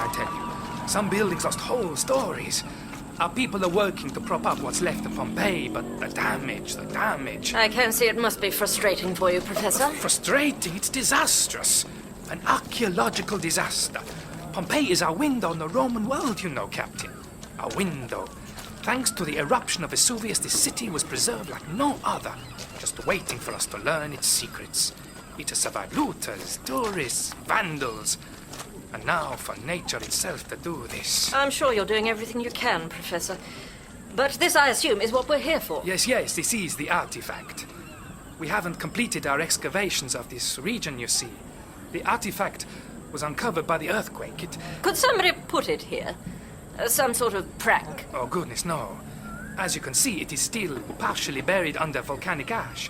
I tell you. Some buildings lost whole stories. Our people are working to prop up what's left of Pompeii, but the damage. I can see it must be frustrating for you, Professor. Frustrating, it's disastrous. An archaeological disaster. Pompeii is our window on the Roman world, you know, Captain. Our window. Thanks to the eruption of Vesuvius, this city was preserved like no other, just waiting for us to learn its secrets. It has survived looters, tourists, vandals. And now for nature itself to do this. I'm sure you're doing everything you can, Professor. But this, I assume, is what we're here for. Yes, this is the artifact. We haven't completed our excavations of this region, you see. The artifact was uncovered by the earthquake. Could somebody put it here? Some sort of prank? Oh, goodness, no. As you can see, it is still partially buried under volcanic ash.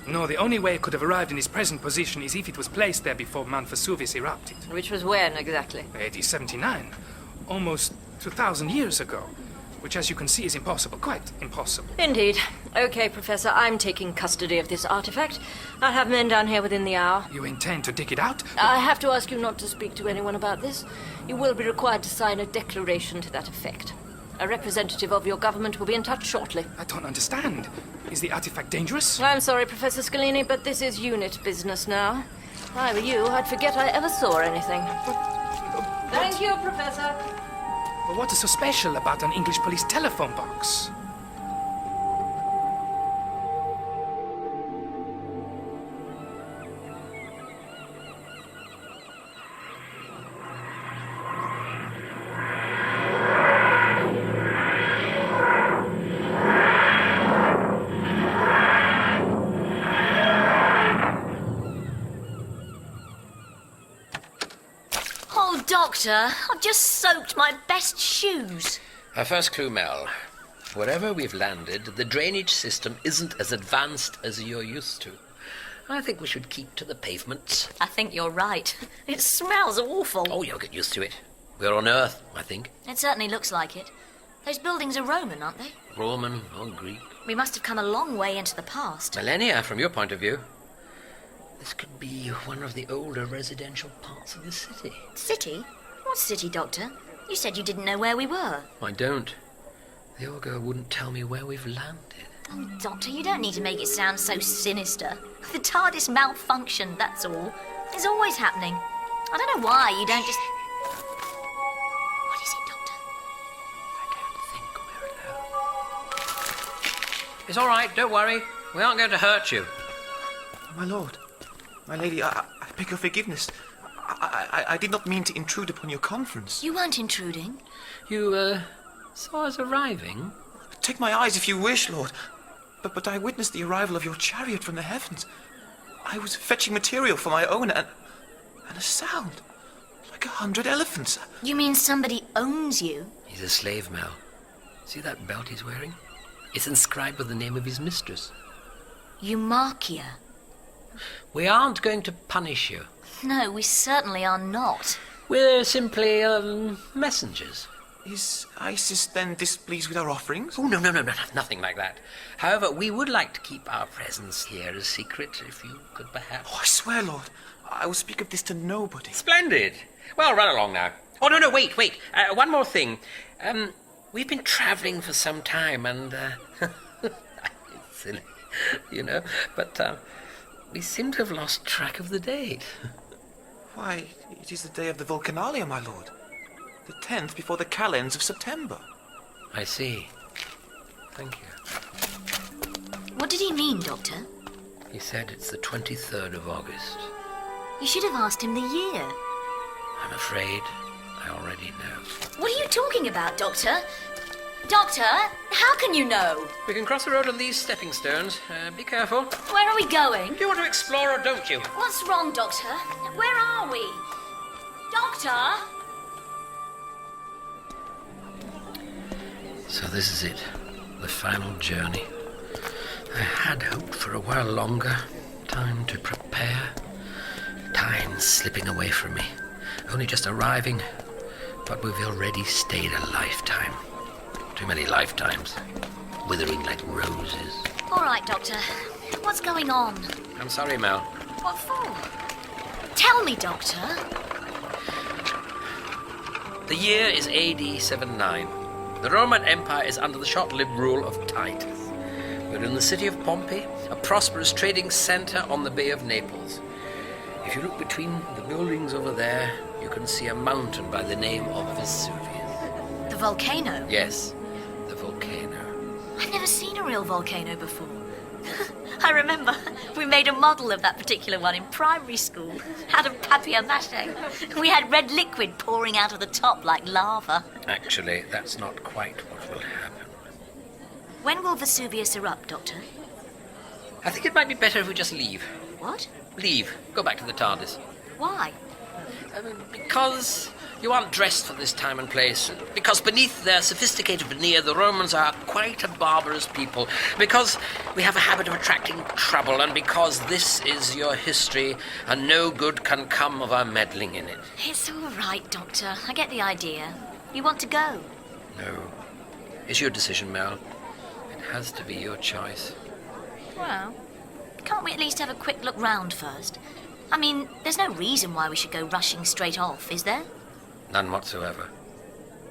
No, the only way it could have arrived in its present position is if it was placed there before Mount Vesuvius erupted. Which was when, exactly? AD 79. Almost 2,000 years ago. Which, as you can see, is impossible. Quite impossible. Indeed. Okay, Professor, I'm taking custody of this artifact. I'll have men down here within the hour. You intend to dig it out? I have to ask you not to speak to anyone about this. You will be required to sign a declaration to that effect. A representative of your government will be in touch shortly. I don't understand. Is the artifact dangerous? I'm sorry, Professor Scalini, but this is unit business now. If I were you, I'd forget I ever saw anything. Thank you, Professor. But what is so special about an English police telephone box? Doctor, I've just soaked my best shoes. Our first clue, Mel. Wherever we've landed, the drainage system isn't as advanced as you're used to. I think we should keep to the pavements. I think you're right. It smells awful. Oh, you'll get used to it. We're on Earth, I think. It certainly looks like it. Those buildings are Roman, aren't they? Roman or Greek. We must have come a long way into the past. Millennia, from your point of view. This could be one of the older residential parts of the city. City? What city, Doctor? You said you didn't know where we were. I don't. The old girl wouldn't tell me where we've landed. Oh, Doctor, you don't need to make it sound so sinister. The TARDIS malfunctioned, that's all. It's always happening. I don't know why you don't just... What is it, Doctor? I can't think we're alone. It's all right, don't worry. We aren't going to hurt you. My lord, my lady, I beg your forgiveness. I did not mean to intrude upon your conference. You weren't intruding. You, saw us arriving? Take my eyes if you wish, Lord. But I witnessed the arrival of your chariot from the heavens. I was fetching material for my own, and a sound. Like 100 elephants. You mean somebody owns you? He's a slave, Mel. See that belt he's wearing? It's inscribed with the name of his mistress. Eumarchia. We aren't going to punish you. No, we certainly are not. We're simply, messengers. Is Isis then displeased with our offerings? Oh, no, nothing like that. However, we would like to keep our presence here a secret, if you could perhaps... Oh, I swear, Lord, I will speak of this to nobody. Splendid. Well, run along now. Oh, no, wait. One more thing. We've been travelling for some time, and, it's silly, you know, but, we seem to have lost track of the date. Why, it is the day of the Vulcanalia, my lord. The 10th before the calends of September. I see. Thank you. What did he mean, Doctor? He said it's the 23rd of August. You should have asked him the year. I'm afraid I already know. What are you talking about, Doctor? Doctor, how can you know? We can cross the road on these stepping stones. Be careful. Where are we going? Do you want to explore or don't you? What's wrong, Doctor? Where are we? Doctor? So this is it. The final journey. I had hoped for a while longer. Time to prepare. Time slipping away from me. Only just arriving. But we've already stayed a lifetime. Too many lifetimes. Withering like roses. All right, Doctor. What's going on? I'm sorry, Mel. What for? Tell me, Doctor. The year is AD 79. The Roman Empire is under the short-lived rule of Titus. We're in the city of Pompey, a prosperous trading centre on the Bay of Naples. If you look between the buildings over there, you can see a mountain by the name of Vesuvius. The volcano? Yes, the volcano. I've never seen a real volcano before. I remember we made a model of that particular one in primary school, out of papier-mâché. We had red liquid pouring out of the top like lava. Actually, that's not quite what will happen. When will Vesuvius erupt, Doctor? I think it might be better if we just leave. What? Leave. Go back to the TARDIS. Why? Because you aren't dressed for this time and place. Because beneath their sophisticated veneer, the Romans are quite a barbarous people. Because we have a habit of attracting trouble, and because this is your history, and no good can come of our meddling in it. It's all right, Doctor. I get the idea. You want to go? No. It's your decision, Mel. It has to be your choice. Well, can't we at least have a quick look round first? I mean, there's no reason why we should go rushing straight off, is there? None whatsoever.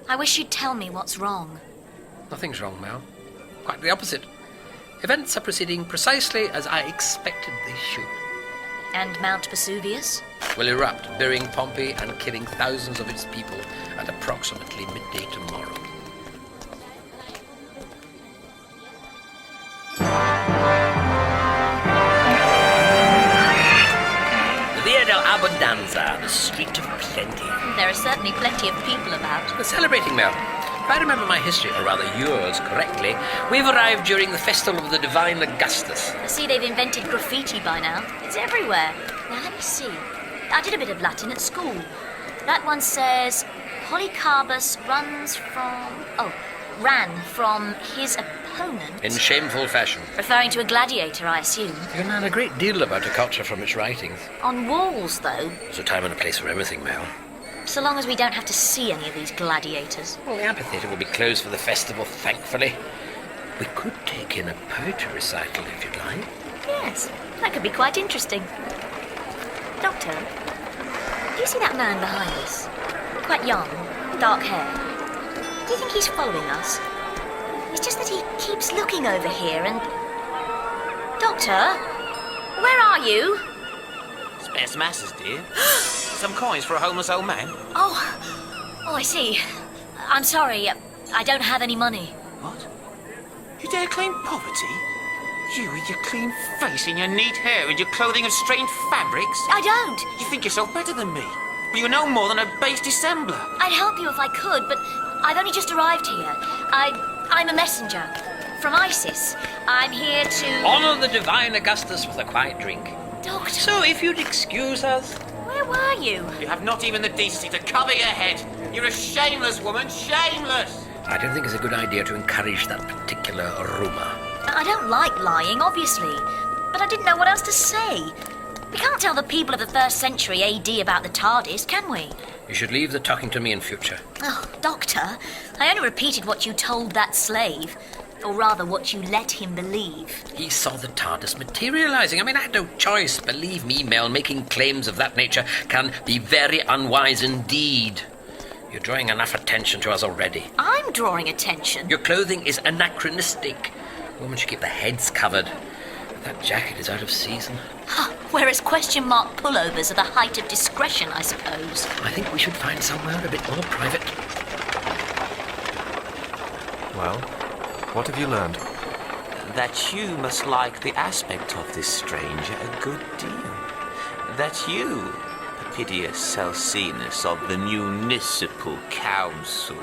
I wish you'd tell me what's wrong. Nothing's wrong, Mel. Quite the opposite. Events are proceeding precisely as I expected they should. And Mount Vesuvius? Will erupt, burying Pompeii and killing thousands of its people at approximately midday tomorrow. Via del Abbondanza, the street of plenty. There are certainly plenty of people about. We're celebrating, Mel. If I remember my history, or rather yours, correctly, we've arrived during the festival of the Divine Augustus. I see they've invented graffiti by now. It's everywhere. Now, let me see. I did a bit of Latin at school. That one says, Polycarpus ran from his opponent. In shameful fashion. Referring to a gladiator, I assume. You can learn a great deal about a culture from its writings. On walls, though. There's a time and a place for everything, Mel. So long as we don't have to see any of these gladiators. Well, the amphitheatre will be closed for the festival, thankfully. We could take in a poetry recital, if you'd like. Yes, that could be quite interesting. Doctor, do you see that man behind us? Quite young, dark hair. Do you think he's following us? It's just that he keeps looking over here and... Doctor, where are you? Spare some asses, dear. Some coins for a homeless old man. Oh, I see. I'm sorry, I don't have any money. What? You dare claim poverty? You with your clean face and your neat hair and your clothing of strange fabrics? I don't. You think yourself better than me, but you're no more than a base dissembler. I'd help you if I could, but I've only just arrived here. I'm a messenger from ISIS. I'm here to... Honour the Divine Augustus with a quiet drink. Doctor, So, if you'd excuse us... where were you? You have not even the decency to cover your head. You're a shameless woman, shameless! I don't think it's a good idea to encourage that particular rumour. I don't like lying, obviously, but I didn't know what else to say. We can't tell the people of the 1st century AD about the TARDIS, can we? You should leave the talking to me in future. Oh, Doctor, I only repeated what you told that slave. Or rather, what you let him believe. He saw the TARDIS materialising. I mean, I had no choice. Believe me, Mel, making claims of that nature can be very unwise indeed. You're drawing enough attention to us already. I'm drawing attention. Your clothing is anachronistic. Women should keep their heads covered. That jacket is out of season. Whereas question mark pullovers are the height of discretion, I suppose. I think we should find somewhere a bit more private. Well, what have you learned? That you must like the aspect of this stranger a good deal. That you, Papidius Celsinus of the Municipal Council,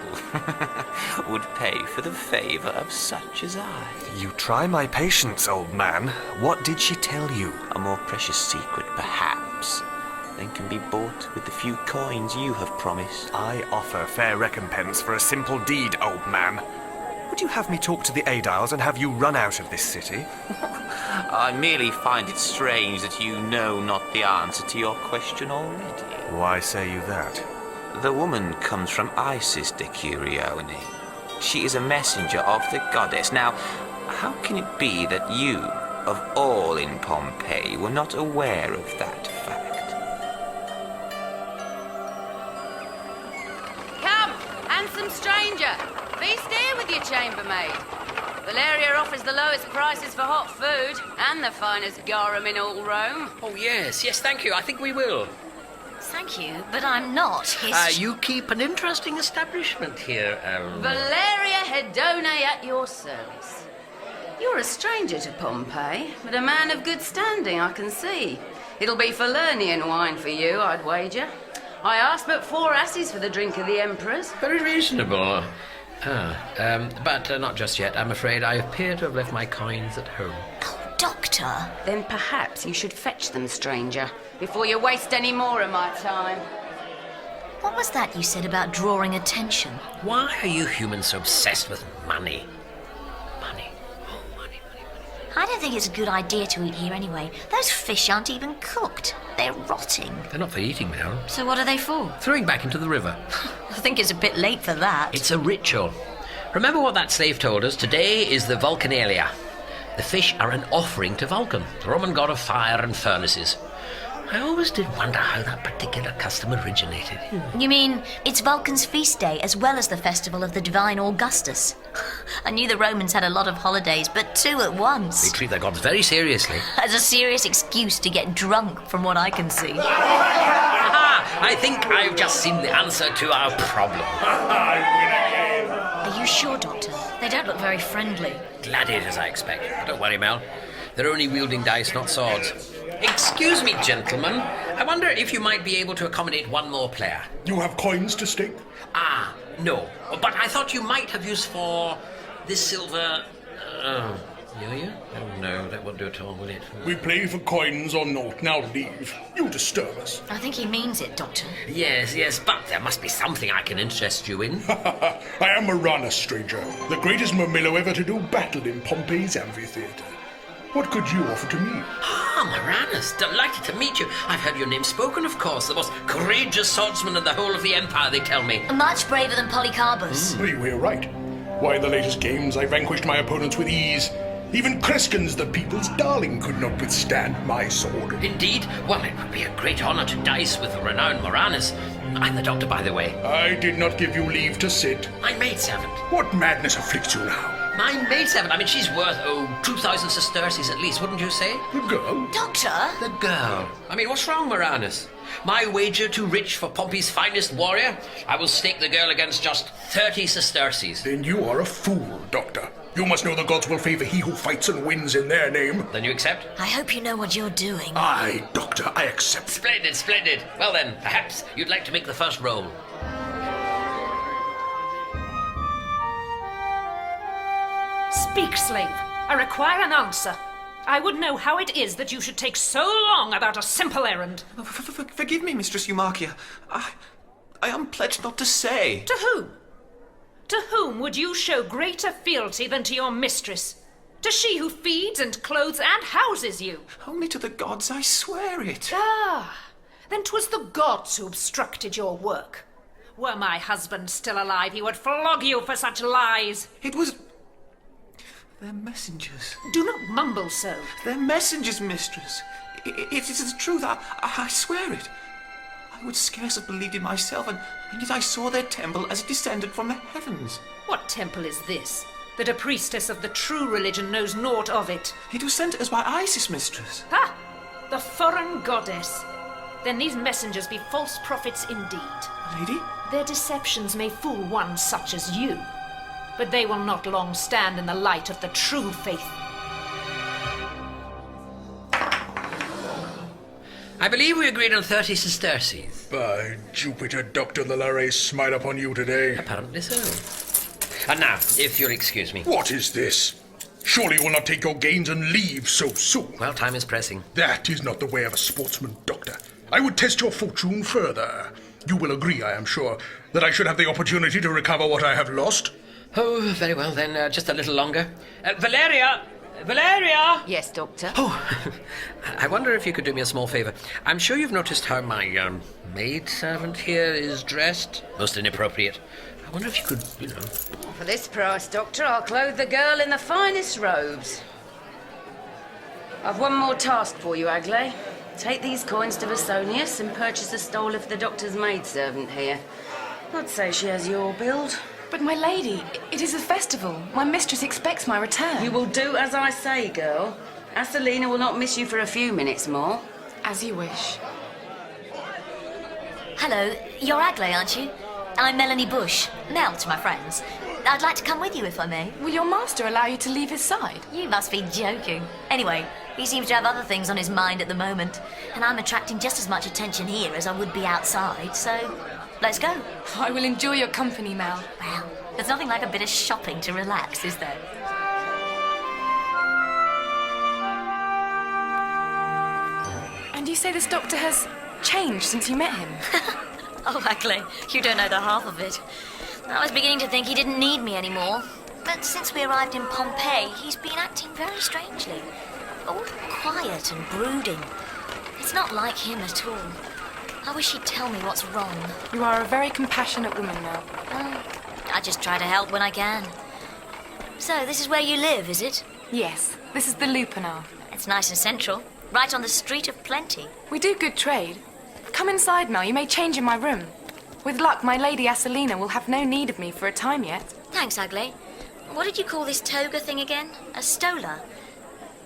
would pay for the favour of such as I. You try my patience, old man. What did she tell you? A more precious secret, perhaps, than can be bought with the few coins you have promised. I offer fair recompense for a simple deed, old man. Would you have me talk to the Aediles and have you run out of this city? I merely find it strange that you know not the answer to your question already. Why say you that? The woman comes from Isis de Curione. She is a messenger of the goddess. Now, how can it be that you, of all in Pompeii, were not aware of that fact? Come, Handsome stranger, feast here with your chambermaid. Valeria offers the lowest prices for hot food and the finest garum in all Rome. Oh, yes, thank you. I think we will. Thank you, but I'm not his... You keep an interesting establishment here, Valeria Hedone at your service. You're a stranger to Pompeii, but a man of good standing, I can see. It'll be Falernian wine for you, I'd wager. I asked but 4 asses for the drink of the emperors. Very reasonable. But not just yet. I'm afraid I appear to have left my coins at home. Oh, Doctor. Then perhaps you should fetch them, stranger, before you waste any more of my time. What was that you said about drawing attention? Why are you humans so obsessed with money? Money. Oh, money. I don't think it's a good idea to eat here anyway. Those fish aren't even cooked. They're rotting. They're not for eating, Mel. So what are they for? Throwing back into the river. I think it's a bit late for that. It's a ritual. Remember what that slave told us? Today is the Vulcanelia. The fish are an offering to Vulcan, the Roman god of fire and furnaces. I always did wonder how that particular custom originated. You mean it's Vulcan's feast day as well as the festival of the divine Augustus? I knew the Romans had a lot of holidays, but 2 at once. They treat their gods very seriously. As a serious excuse to get drunk, from what I can see. I think I've just seen the answer to our problem. Are you sure, Doctor? They don't look very friendly. Gladiators, I expect. But don't worry, Mel. They're only wielding dice, not swords. Excuse me, gentlemen. I wonder if you might be able to accommodate one more player. You have coins to stake? Ah, no. But I thought you might have use for this silver... you? Oh, no, that won't do at all, will it? We play for coins or not. Now leave. You disturb us. I think he means it, Doctor. Yes, but there must be something I can interest you in. I am Maranus, stranger, the greatest Murmillo ever to do battle in Pompey's amphitheatre. What could you offer to me? Ah, Maranus, delighted to meet you. I've heard your name spoken, of course. The most courageous swordsman in the whole of the Empire, they tell me. Much braver than Polycarpus. You were right. Why, in the latest games, I vanquished my opponents with ease. Even Crescens, the people's darling, could not withstand my sword. Indeed? Well, it would be a great honor to dice with the renowned Maranus. I'm the doctor, by the way. I did not give you leave to sit. My maidservant. What madness afflicts you now? My maidservant. I mean, she's worth, 2,000 sesterces at least, wouldn't you say? The girl? Doctor? The girl. I mean, what's wrong, Maranus? My wager too rich for Pompey's finest warrior? I will stake the girl against just 30 sesterces. Then you are a fool, Doctor. You must know the gods will favor he who fights and wins in their name. Then you accept? I hope you know what you're doing. Aye, Doctor, I accept. Splendid. Well then, perhaps you'd like to make the first roll. Speak, slave. I require an answer. I would know how it is that you should take so long about a simple errand. Forgive me, Mistress Eumarchia. I am pledged not to say. To whom? To whom would you show greater fealty than to your mistress? To she who feeds and clothes and houses you? Only to the gods, I swear it. Ah, then 'twas the gods who obstructed your work. Were my husband still alive, he would flog you for such lies. It was... They're messengers. Do not mumble so. They're messengers, mistress. It is the truth. I swear it. I would scarce have believed it myself, and yet I saw their temple as it descended from the heavens. What temple is this? That a priestess of the true religion knows naught of it. It was sent to us by Isis, mistress. Ha! The foreign goddess. Then these messengers be false prophets indeed. Lady? Their deceptions may fool one such as you, but they will not long stand in the light of the true faith. I believe we agreed on 30 sesterces. By Jupiter, Doctor, the Lares smile upon you today. Apparently so. And now, if you'll excuse me. What is this? Surely you will not take your gains and leave so soon. Well, time is pressing. That is not the way of a sportsman, Doctor. I would test your fortune further. You will agree, I am sure, that I should have the opportunity to recover what I have lost. Oh, very well, then, just a little longer. Valeria! Valeria! Yes, Doctor. Oh, I wonder if you could do me a small favour. I'm sure you've noticed how my maidservant here is dressed. Most inappropriate. I wonder if you could, For this price, Doctor, I'll clothe the girl in the finest robes. I've one more task for you, Agley. Take these coins to Vasonius and purchase a stole of the Doctor's maidservant here. I'd say she has your build. But my lady, it is a festival. My mistress expects my return. You will do as I say, girl. Asalina will not miss you for a few minutes more. As you wish. Hello, you're Agley, aren't you? I'm Melanie Bush. Mel to my friends. I'd like to come with you if I may. Will your master allow you to leave his side? You must be joking. Anyway, he seems to have other things on his mind at the moment, and I'm attracting just as much attention here as I would be outside, so let's go. I will enjoy your company, Mel. Well, there's nothing like a bit of shopping to relax, is there? And you say this doctor has changed since you met him? Oh, Agley, you don't know the half of it. I was beginning to think he didn't need me anymore. But since we arrived in Pompeii, he's been acting very strangely. All quiet and brooding. It's not like him at all. I wish he'd tell me what's wrong. You are a very compassionate woman, Mel. I just try to help when I can. So, this is where you live, is it? Yes, this is the Lupanar. It's nice and central. Right on the street of plenty. We do good trade. Come inside, Mel. You may change in my room. With luck, my lady Asalina will have no need of me for a time yet. Thanks, Agley. What did you call this toga thing again? A stola?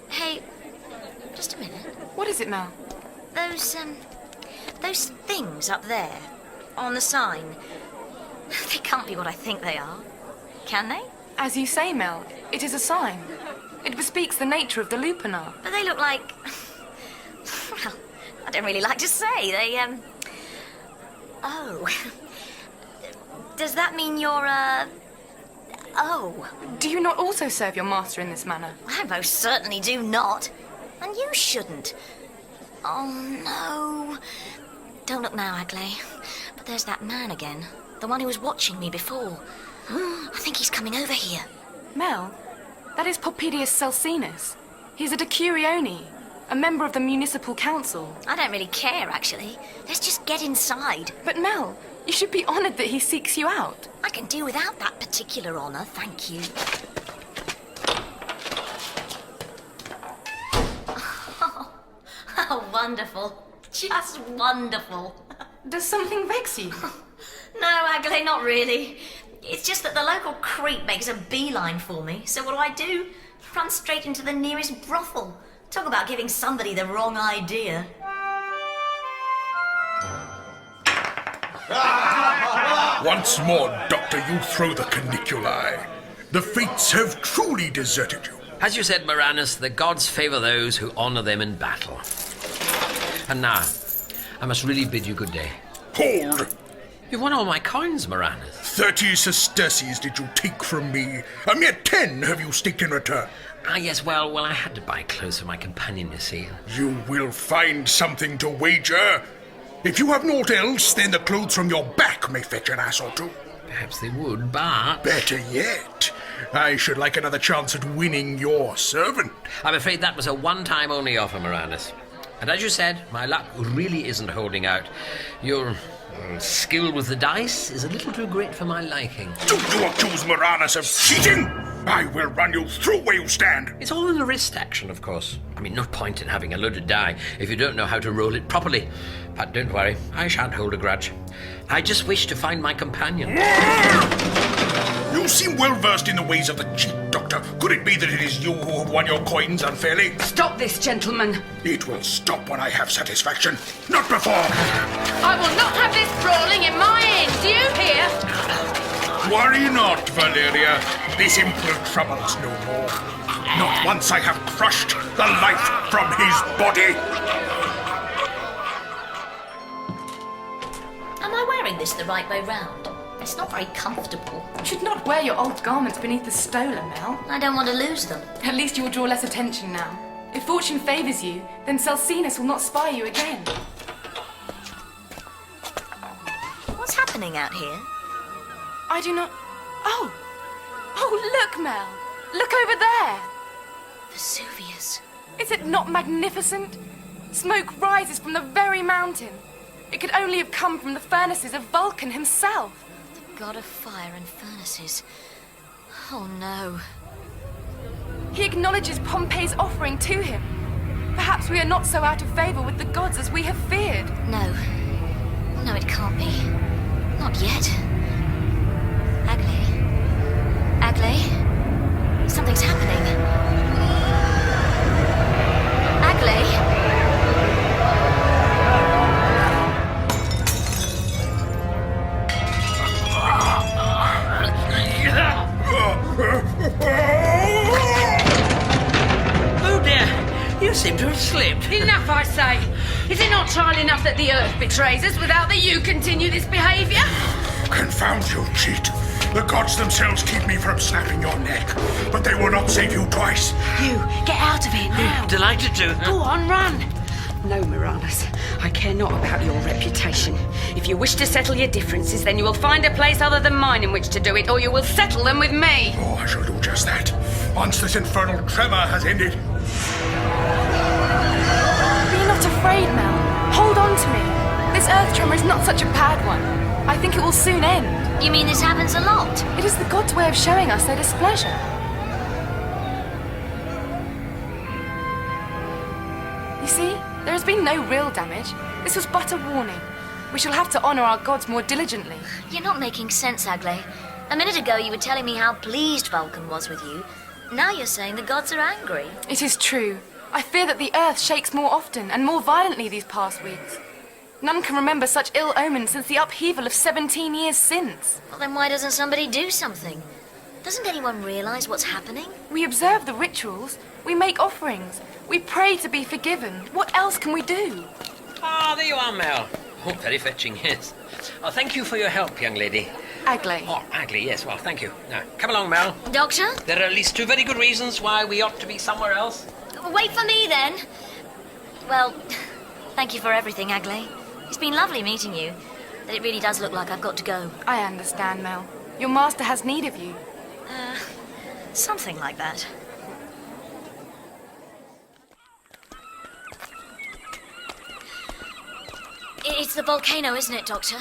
Hey, just a minute. What is it, Mel? Those things up there, on the sign. They can't be what I think they are. Can they? As you say, Mel, it is a sign. It bespeaks the nature of the Lupanar. But they look like... Well, I don't really like to say. They, Oh. Does that mean you're, Oh. Do you not also serve your master in this manner? I most certainly do not. And you shouldn't. Oh, no. Don't look now, Agley. But there's that man again. The one who was watching me before. I think he's coming over here. Mel, that is Popedius Celsinus. He's a decurione, a member of the municipal council. I don't really care, actually. Let's just get inside. But Mel, you should be honoured that he seeks you out. I can do without that particular honour, thank you. Oh, wonderful. Just wonderful. Does something vex you? No, Agley, not really. It's just that the local creep makes a beeline for me, so what do? Run straight into the nearest brothel. Talk about giving somebody the wrong idea. Once more, Doctor, you throw the caniculi. The fates have truly deserted you. As you said, Moranus, the gods favour those who honour them in battle. And now, I must really bid you good day. Hold! You've won all my coins, Moranus. 30 sesterces did you take from me. A mere 10 have you staked in return. Ah, yes, well, I had to buy clothes for my companion, you see. You will find something to wager. If you have naught else, then the clothes from your back may fetch an ass or two. Perhaps they would, but... Better yet, I should like another chance at winning your servant. I'm afraid that was a one-time only offer, Moranus. And as you said, my luck really isn't holding out. Your skill with the dice is a little too great for my liking. Do you accuse Moranus of cheating? I will run you through where you stand. It's all in the wrist action, of course. I mean, no point in having a loaded die if you don't know how to roll it properly. But don't worry, I shan't hold a grudge. I just wish to find my companion. You seem well versed in the ways of the cheat, Doctor. Could it be that it is you who have won your coins unfairly? Stop this, gentleman. It will stop when I have satisfaction, not before. I will not have this brawling in my inn. Do you hear? Worry not, Valeria. This imp will trouble us no more. Not once I have crushed the life from his body. Am I wearing this the right way round? It's not very comfortable. You should not wear your old garments beneath the stola, Mel. I don't want to lose them. At least you will draw less attention now. If fortune favours you, then Celsinus will not spy you again. What's happening out here? I do not... Oh! Oh, look, Mel! Look over there! Vesuvius. Is it not magnificent? Smoke rises from the very mountain. It could only have come from the furnaces of Vulcan himself. The god of fire and furnaces. Oh, no. He acknowledges Pompey's offering to him. Perhaps we are not so out of favour with the gods as we have feared. No. No, it can't be. Not yet. that the Earth betrays us without that you continue this behaviour? Confound you, cheat. The gods themselves keep me from snapping your neck, but they will not save you twice. You, get out of here now. Delighted to. Go on, run. No, Moranis, I care not about your reputation. If you wish to settle your differences, then you will find a place other than mine in which to do it, or you will settle them with me. Oh, I shall do just that. Once this infernal tremor has ended. Be not afraid, Mel. Hold on to me. This earth tremor is not such a bad one. I think it will soon end. You mean this happens a lot? It is the gods' way of showing us their displeasure. You see, there has been no real damage. This was but a warning. We shall have to honour our gods more diligently. You're not making sense, Agley. A minute ago you were telling me how pleased Vulcan was with you. Now you're saying the gods are angry. It is true. I fear that the earth shakes more often and more violently these past weeks. None can remember such ill omens since the upheaval of 17 years since. Well, then why doesn't somebody do something? Doesn't anyone realise what's happening? We observe the rituals. We make offerings. We pray to be forgiven. What else can we do? Ah, there you are, Mel. Oh, very fetching, yes. Oh, thank you for your help, young lady. Agley. Oh, Agley, yes, well, thank you. Now, come along, Mel. Doctor? There are at least 2 very good reasons why we ought to be somewhere else. Wait for me, then. Well, thank you for everything, Agley. It's been lovely meeting you, but it really does look like I've got to go. I understand, Mel. Your master has need of you. Something like that. It's the volcano, isn't it, Doctor?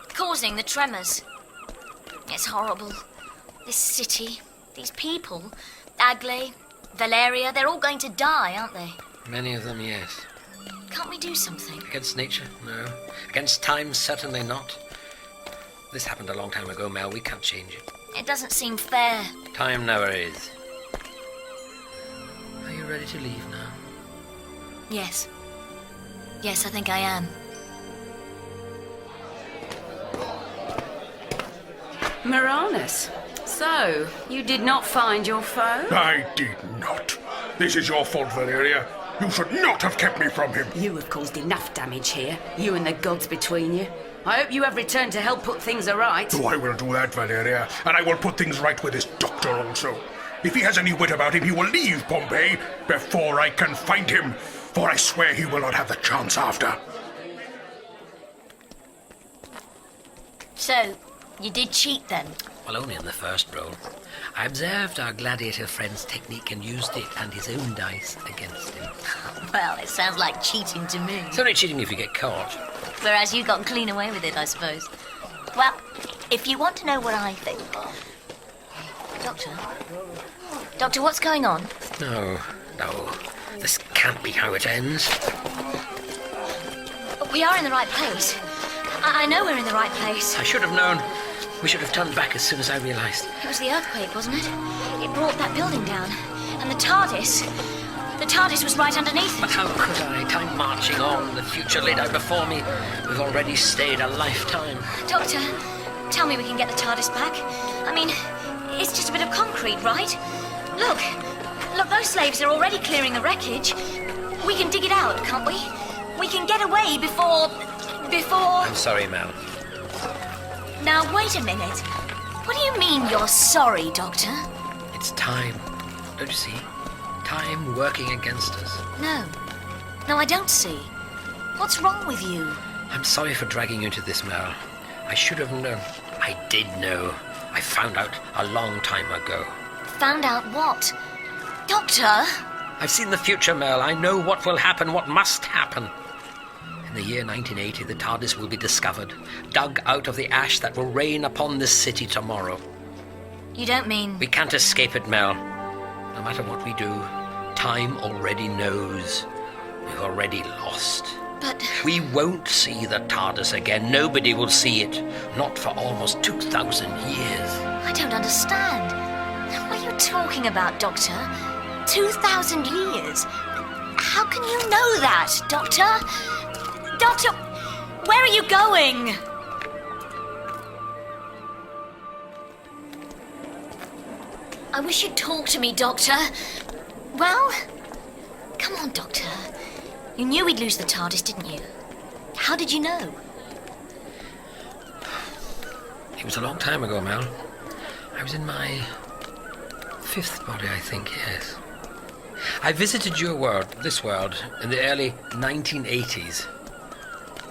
Causing the tremors. It's horrible. This city, these people, Agley, Valeria, they're all going to die, aren't they? Many of them, yes. Can't we do something? Against nature? No. Against time? Certainly not. This happened a long time ago, Mel. We can't change it. It doesn't seem fair. Time never is. Are you ready to leave now? Yes. Yes, I think I am. Moranis, so, you did not find your foe? I did not. This is your fault, Valeria. You should not have kept me from him. You have caused enough damage here, you and the gods between you. I hope you have returned to help put things aright. Oh, I will do that, Valeria, and I will put things right with this doctor also. If he has any wit about him, he will leave Pompeii before I can find him, for I swear he will not have the chance after. So, you did cheat then? Well, only in the first roll. I observed our gladiator friend's technique and used it and his own dice against him. Well, it sounds like cheating to me. It's only cheating if you get caught. Whereas you got clean away with it, I suppose. Well, if you want to know what I think... Doctor, what's going on? No. This can't be how it ends. We are in the right place. I know we're in the right place. I should have known. We should have turned back as soon as I realised. It was the earthquake, wasn't it? It brought that building down. And the TARDIS... The TARDIS was right underneath it. But how could I? Time marching on, the future laid out before me. We've already stayed a lifetime. Doctor, tell me we can get the TARDIS back. I mean, it's just a bit of concrete, right? Look, those slaves are already clearing the wreckage. We can dig it out, can't we? We can get away before... I'm sorry, Mel. Now, wait a minute. What do you mean you're sorry, Doctor? It's time. Don't you see? Time working against us. No, I don't see. What's wrong with you? I'm sorry for dragging you into this, Mel. I should have known. I did know. I found out a long time ago. Found out what? Doctor? I've seen the future, Mel. I know what will happen, what must happen. In the year 1980, the TARDIS will be discovered, dug out of the ash that will rain upon this city tomorrow. You don't mean... We can't escape it, Mel. No matter what we do, time already knows. We've already lost. But... We won't see the TARDIS again. Nobody will see it. Not for almost 2,000 years. I don't understand. What are you talking about, Doctor? 2,000 years? How can you know that, Doctor? Doctor, where are you going? I wish you'd talk to me, Doctor. Well, come on, Doctor. You knew we'd lose the TARDIS, didn't you? How did you know? It was a long time ago, Mel. I was in my 5th body, I think, yes. I visited your world, this world, in the early 1980s.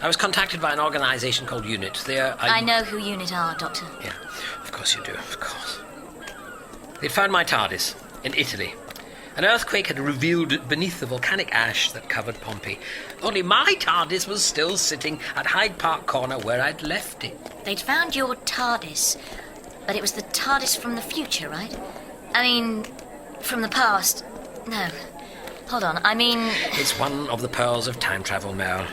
I was contacted by an organisation called UNIT. I know who UNIT are, Doctor. Yeah, of course you do, of course. They'd found my TARDIS in Italy. An earthquake had revealed beneath the volcanic ash that covered Pompeii. Only my TARDIS was still sitting at Hyde Park Corner where I'd left it. They'd found your TARDIS, but it was the TARDIS from the future, right? I mean, from the past. No. Hold on, I mean... It's one of the pearls of time travel, Mel.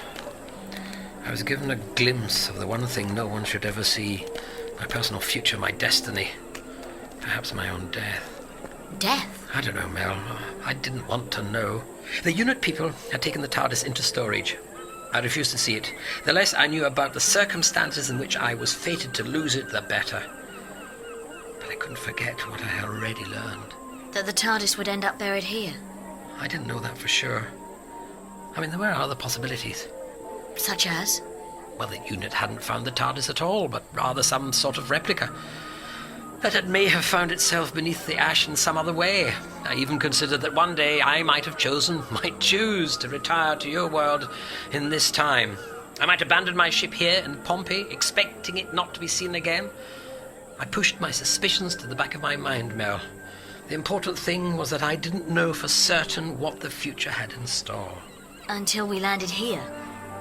I was given a glimpse of the one thing no one should ever see. My personal future, my destiny. Perhaps my own death. Death? I don't know, Mel. I didn't want to know. The UNIT people had taken the TARDIS into storage. I refused to see it. The less I knew about the circumstances in which I was fated to lose it, the better. But I couldn't forget what I had already learned. That the TARDIS would end up buried here. I didn't know that for sure. I mean, there were other possibilities. Such as? Well, the UNIT hadn't found the TARDIS at all, but rather some sort of replica. That it may have found itself beneath the ash in some other way. I even considered that one day I might choose to retire to your world in this time. I might abandon my ship here in Pompeii, expecting it not to be seen again. I pushed my suspicions to the back of my mind, Mel. The important thing was that I didn't know for certain what the future had in store. Until we landed here,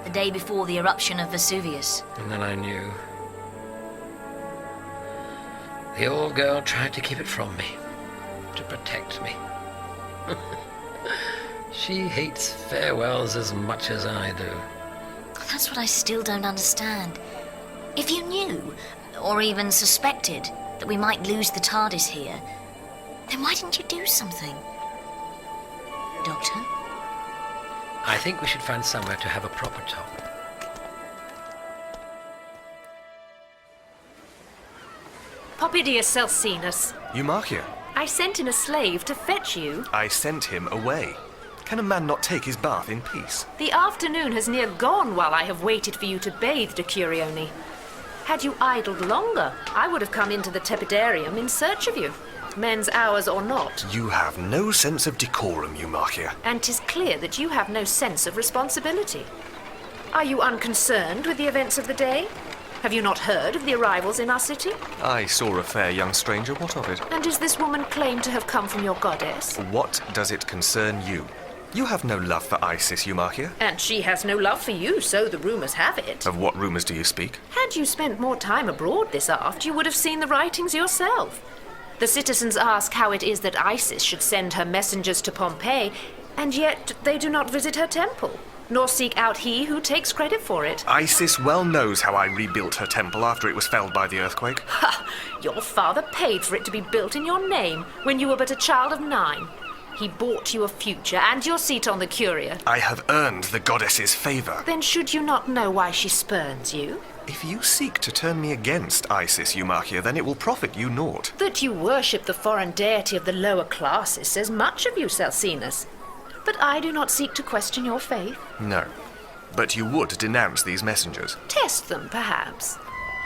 the day before the eruption of Vesuvius. And then I knew. The old girl tried to keep it from me, to protect me. She hates farewells as much as I do. That's what I still don't understand. If you knew, or even suspected, that we might lose the TARDIS here, then why didn't you do something? Doctor? I think we should find somewhere to have a proper talk. Poppidius Celsinus, Eumarchia, I sent in a slave to fetch you. I sent him away. Can a man not take his bath in peace? The afternoon has near gone while I have waited for you to bathe, de Curione. Had you idled longer, I would have come into the tepidarium in search of you. Men's hours or not. You have no sense of decorum, Eumarchia. And 'tis clear that you have no sense of responsibility. Are you unconcerned with the events of the day? Have you not heard of the arrivals in our city? I saw a fair young stranger. What of it? And does this woman claim to have come from your goddess? What does it concern you? You have no love for Isis, Eumarchia. And she has no love for you, so the rumours have it. Of what rumours do you speak? Had you spent more time abroad this aft, you would have seen the writings yourself. The citizens ask how it is that Isis should send her messengers to Pompeii, and yet they do not visit her temple, nor seek out he who takes credit for it. Isis well knows how I rebuilt her temple after it was felled by the earthquake. Ha! Your father paid for it to be built in your name when you were but a child of 9. He bought you a future and your seat on the Curia. I have earned the goddess's favour. Then should you not know why she spurns you? If you seek to turn me against Isis, Eumarchia, then it will profit you naught. That you worship the foreign deity of the lower classes says much of you, Celsinus. But I do not seek to question your faith. No. But you would denounce these messengers. Test them, perhaps.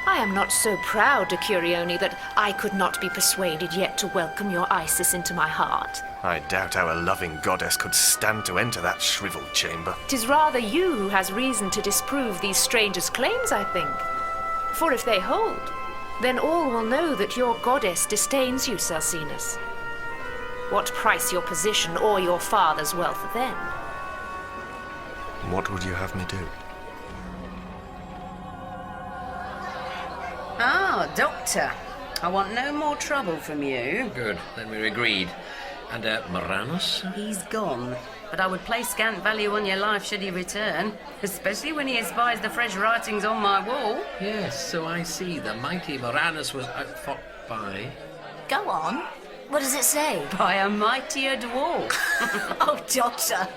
I am not so proud, de Curione, that I could not be persuaded yet to welcome your Isis into my heart. I doubt how a loving goddess could stand to enter that shriveled chamber. 'Tis rather you who has reason to disprove these strangers' claims, I think. For if they hold, then all will know that your goddess disdains you, Celsinus. What price your position or your father's wealth then? What would you have me do? Ah, Doctor. I want no more trouble from you. Good, then we're agreed. And, Moranus? He's gone, but I would place scant value on your life should he return, especially when he espies the fresh writings on my wall. Yes, so I see. The mighty Moranus was outfought by... Go on. What does it say? By a mightier dwarf. Oh, Doctor.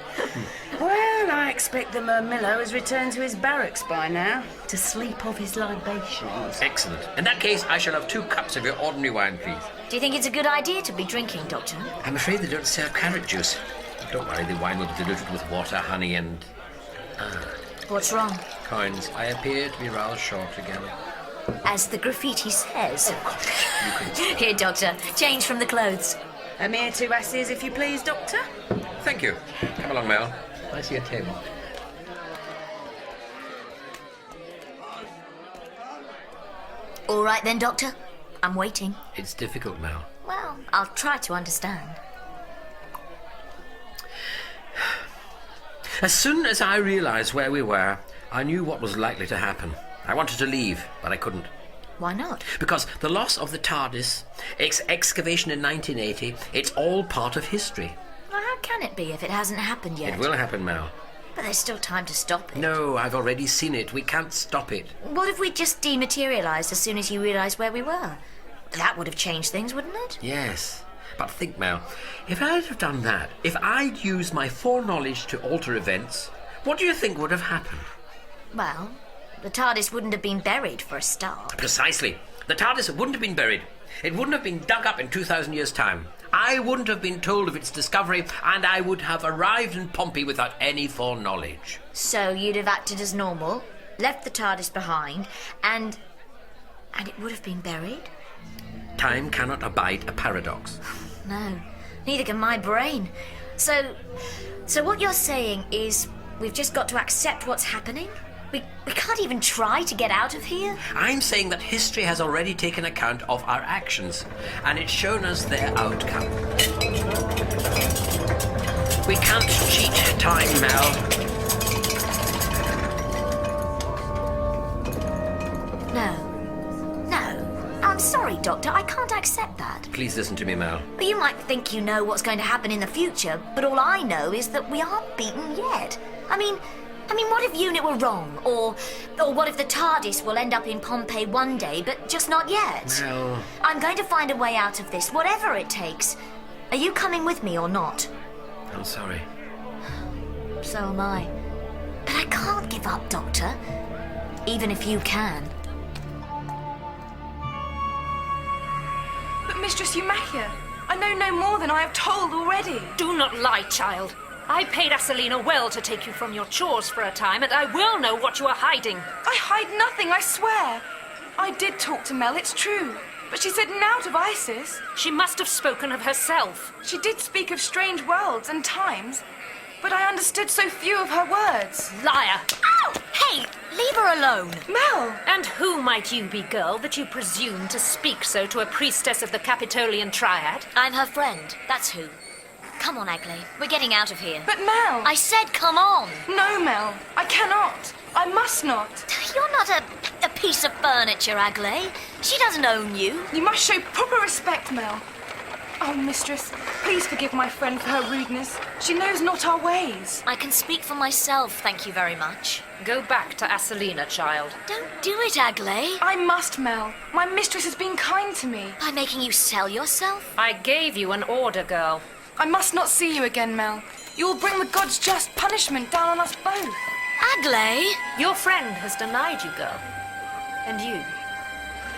Well, I expect the Murmillo has returned to his barracks by now, to sleep off his libations. Excellent. In that case, I shall have 2 cups of your ordinary wine, please. Do you think it's a good idea to be drinking, Doctor? I'm afraid they don't serve carrot juice. But don't worry, the wine will be diluted with water, honey, and... What's wrong? Coins. I appear to be rather short again. As the graffiti says. You can... Here, Doctor. Change from the clothes. A mere 2 asses, if you please, Doctor. Thank you. Come along, Mel. I see a table. All right then, Doctor. I'm waiting. It's difficult, Mel. Well, I'll try to understand. As soon as I realised where we were, I knew what was likely to happen. I wanted to leave, but I couldn't. Why not? Because the loss of the TARDIS, its excavation in 1980, it's all part of history. Well, how can it be if it hasn't happened yet? It will happen, Mel. But there's still time to stop it. No, I've already seen it. We can't stop it. What if we just dematerialised as soon as you realised where we were? That would have changed things, wouldn't it? Yes. But think, Mel, if I'd have done that, if I'd used my foreknowledge to alter events, what do you think would have happened? Well, the TARDIS wouldn't have been buried for a start. Precisely. The TARDIS wouldn't have been buried. It wouldn't have been dug up in 2,000 years' time. I wouldn't have been told of its discovery, and I would have arrived in Pompeii without any foreknowledge. So you'd have acted as normal, left the TARDIS behind, and it would have been buried? Time cannot abide a paradox. No, neither can my brain. So what you're saying is we've just got to accept what's happening? We can't even try to get out of here? I'm saying that history has already taken account of our actions, and it's shown us their outcome. We can't cheat time, Mel. No. I'm sorry, Doctor. I can't accept that. Please listen to me, Mel. Well, you might think you know what's going to happen in the future, but all I know is that we aren't beaten yet. I mean, what if UNIT were wrong? Or what if the TARDIS will end up in Pompeii one day, but just not yet? Mel... I'm going to find a way out of this, whatever it takes. Are you coming with me or not? I'm sorry. So am I. But I can't give up, Doctor. Even if you can. But Mistress Eumachia, I know no more than I have told already. Do not lie, child. I paid Asalina well to take you from your chores for a time, and I will know what you are hiding. I hide nothing, I swear. I did talk to Mel, it's true. But she said naught of Isis. She must have spoken of herself. She did speak of strange worlds and times, but I understood so few of her words. Liar! Ow! Hey, leave her alone. Mel! And who might you be, girl, that you presume to speak so to a priestess of the Capitolian Triad? I'm her friend, that's who. Come on, Agley. We're getting out of here. But Mel! I said come on! No, Mel. I cannot. I must not. You're not a piece of furniture, Agley. She doesn't own you. You must show proper respect, Mel. Oh, mistress, please forgive my friend for her rudeness. She knows not our ways. I can speak for myself, thank you very much. Go back to Asalina, child. Don't do it, Agley. I must, Mel. My mistress has been kind to me. By making you sell yourself? I gave you an order, girl. I must not see you again, Mel. You will bring the gods' just punishment down on us both. Agley? Your friend has denied you, girl. And you?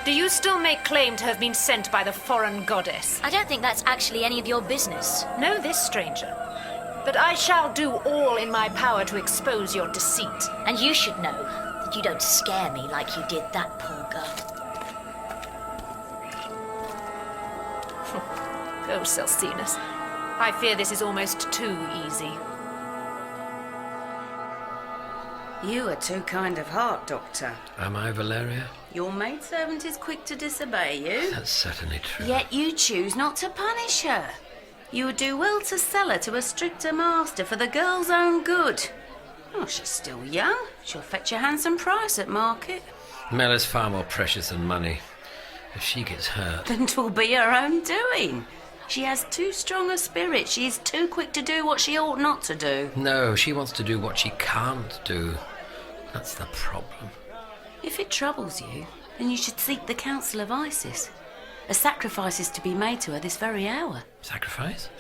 Do you still make claim to have been sent by the foreign goddess? I don't think that's actually any of your business. Know this, stranger, that I shall do all in my power to expose your deceit. And you should know that you don't scare me like you did that poor girl. Go, Celsinus. I fear this is almost too easy. You are too kind of heart, Doctor. Am I, Valeria? Your maidservant is quick to disobey you. That's certainly true. Yet you choose not to punish her. You would do well to sell her to a stricter master for the girl's own good. Oh, she's still young. She'll fetch a handsome price at market. Mel is far more precious than money. If she gets hurt... Then 'twill be her own doing. She has too strong a spirit. She is too quick to do what she ought not to do. No, she wants to do what she can't do. That's the problem. If it troubles you, then you should seek the counsel of Isis. A sacrifice is to be made to her this very hour. Sacrifice?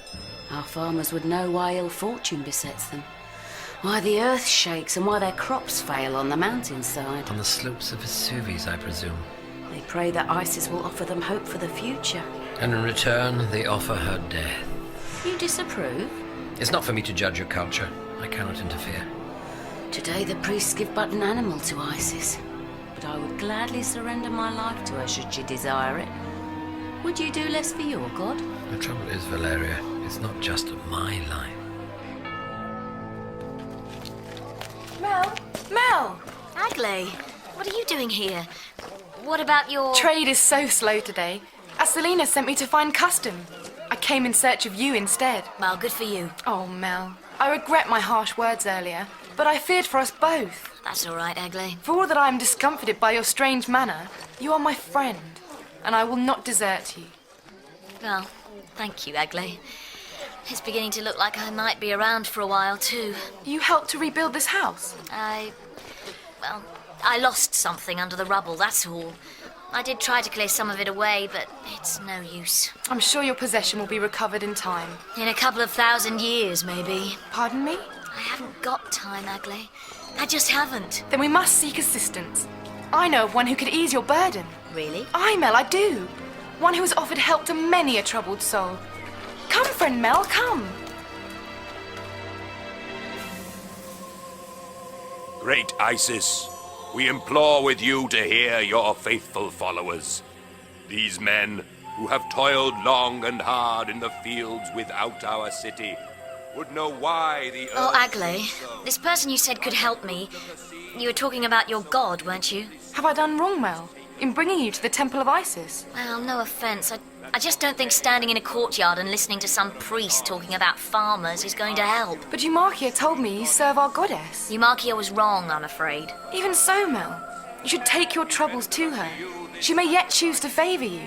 Our farmers would know why ill fortune besets them, why the earth shakes and why their crops fail on the mountainside. On the slopes of Vesuvius, I presume. They pray that Isis will offer them hope for the future. And in return, they offer her death. You disapprove? It's not for me to judge your culture. I cannot interfere. Today the priests give but an animal to Isis, but I would gladly surrender my life to her should she desire it. Would you do less for your god? The trouble is, Valeria, it's not just my life. Mel! Mel! Agley, what are you doing here? What about your... Trade is so slow today. Selina sent me to find custom. I came in search of you instead. Well, good for you. Oh, Mel. I regret my harsh words earlier, but I feared for us both. That's all right, Agley. For all that I am discomfited by your strange manner, you are my friend, and I will not desert you. Well, thank you, Agley. It's beginning to look like I might be around for a while, too. You helped to rebuild this house? I lost something under the rubble, that's all. I did try to clear some of it away, but it's no use. I'm sure your possession will be recovered in time. In a couple of 1,000 years, maybe. Pardon me? I haven't got time, Agley. I just haven't. Then we must seek assistance. I know of one who could ease your burden. Really? Mel, I do. One who has offered help to many a troubled soul. Come, friend Mel, come. Great Isis, we implore with you to hear your faithful followers. These men, who have toiled long and hard in the fields without our city, would know why the Oh, earth Agley, is so- this person you said could help me. You were talking about your god, weren't you? Have I done wrong, Mel, in bringing you to the Temple of Isis? Well, no offence. I just don't think standing in a courtyard and listening to some priest talking about farmers is going to help. But Eumarchia told me you serve our goddess. Eumarchia was wrong, I'm afraid. Even so, Mel, you should take your troubles to her. She may yet choose to favour you.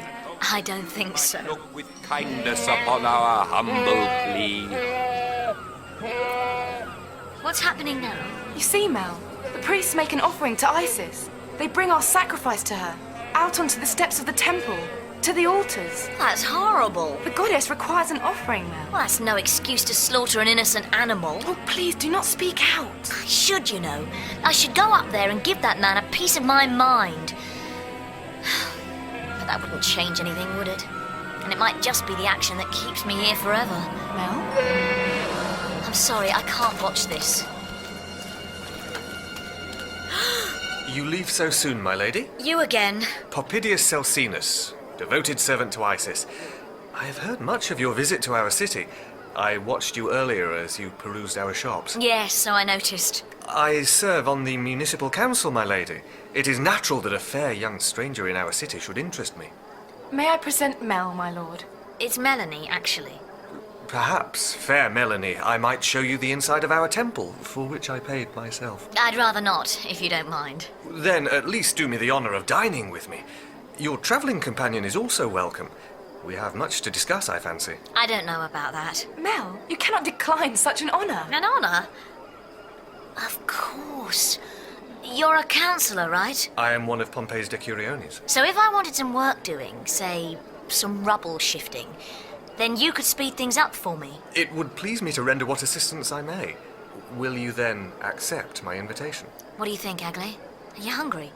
I don't think so. Look with kindness upon our humble plea. What's happening now? You see, Mel, the priests make an offering to Isis. They bring our sacrifice to her, out onto the steps of the temple, to the altars. That's horrible. The goddess requires an offering, Mel. Well, that's no excuse to slaughter an innocent animal. Oh, please do not speak out. I should, you know. I should go up there and give that man a piece of my mind. But that wouldn't change anything, would it? And it might just be the action that keeps me here forever. Mel? I'm sorry, I can't watch this. You leave so soon, my lady? You again. Poppidius Celsinus, devoted servant to Isis. I have heard much of your visit to our city. I watched you earlier as you perused our shops. Yes, so I noticed. I serve on the municipal council, my lady. It is natural that a fair young stranger in our city should interest me. May I present Mel, my lord? It's Melanie, actually. Perhaps, fair Melanie, I might show you the inside of our temple, for which I paid myself. I'd rather not, if you don't mind. Then at least do me the honour of dining with me. Your travelling companion is also welcome. We have much to discuss, I fancy. I don't know about that. Mel, you cannot decline such an honour. An honour? Of course. You're a councillor, right? I am one of Pompey's decuriones. So if I wanted some work doing, say, some rubble shifting, then you could speed things up for me. It would please me to render what assistance I may. Will you then accept my invitation? What do you think, Agley? Are you hungry?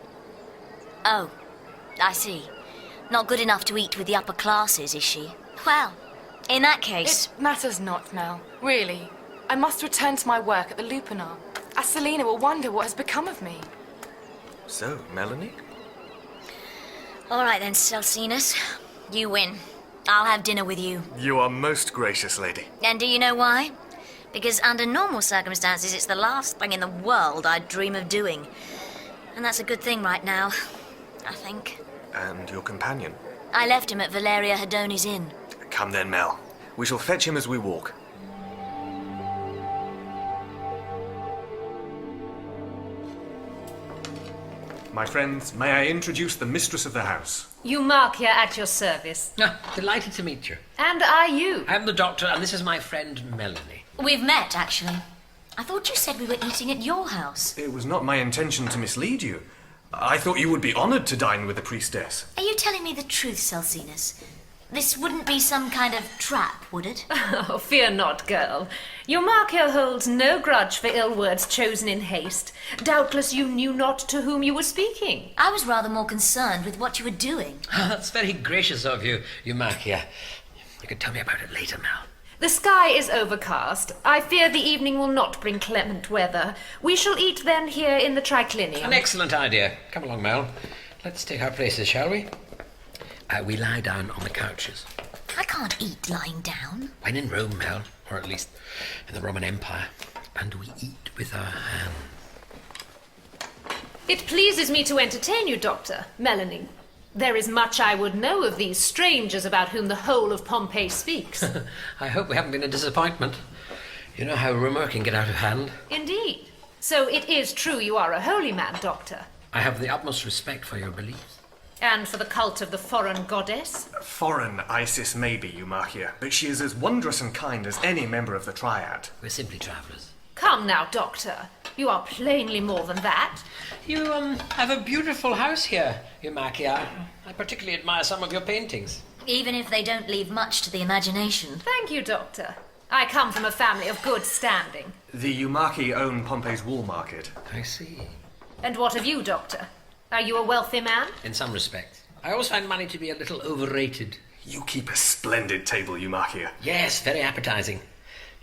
Oh, I see. Not good enough to eat with the upper classes, is she? Well, in that case... It matters not, Mel. Really. I must return to my work at the Lupanar. Selina will wonder what has become of me. So, Melanie? All right then, Celsinus. You win. I'll have dinner with you. You are most gracious, lady. And do you know why? Because under normal circumstances, it's the last thing in the world I'd dream of doing. And that's a good thing right now, I think. And your companion? I left him at Valeria Hedoni's inn. Come then, Mel. We shall fetch him as we walk. My friends, may I introduce the mistress of the house? Eumarchia at your service. Delighted to meet you. And are you? I'm the doctor, and this is my friend Melanie. We've met, actually. I thought you said we were eating at your house. It was not my intention to mislead you. I thought you would be honoured to dine with the priestess. Are you telling me the truth, Celsinus? This wouldn't be some kind of trap, would it? Oh, fear not, girl. Eumarchia holds no grudge for ill words chosen in haste. Doubtless you knew not to whom you were speaking. I was rather more concerned with what you were doing. That's very gracious of you, Eumarchia. You can tell me about it later, Mel. The sky is overcast. I fear the evening will not bring clement weather. We shall eat then here in the triclinium. An excellent idea. Come along, Mel. Let's take our places, shall we? We lie down on the couches. I can't eat lying down. When in Rome, Mel, or at least in the Roman Empire, and we eat with our hands. It pleases me to entertain you, Doctor. Melanie. There is much I would know of these strangers about whom the whole of Pompeii speaks. I hope we haven't been a disappointment. You know how rumour can get out of hand. Indeed. So it is true you are a holy man, Doctor. I have the utmost respect for your beliefs. And for the cult of the foreign goddess? Foreign Isis may be, Eumachia, but she is as wondrous and kind as any member of the Triad. We're simply travellers. Come now, Doctor. You are plainly more than that. You, have a beautiful house here, Eumachia. I particularly admire some of your paintings. Even if they don't leave much to the imagination. Thank you, Doctor. I come from a family of good standing. The Eumachi own Pompeii's wool market. I see. And what of you, Doctor? Are you a wealthy man? In some respects. I always find money to be a little overrated. You keep a splendid table, Eumachia. Yes, very appetizing.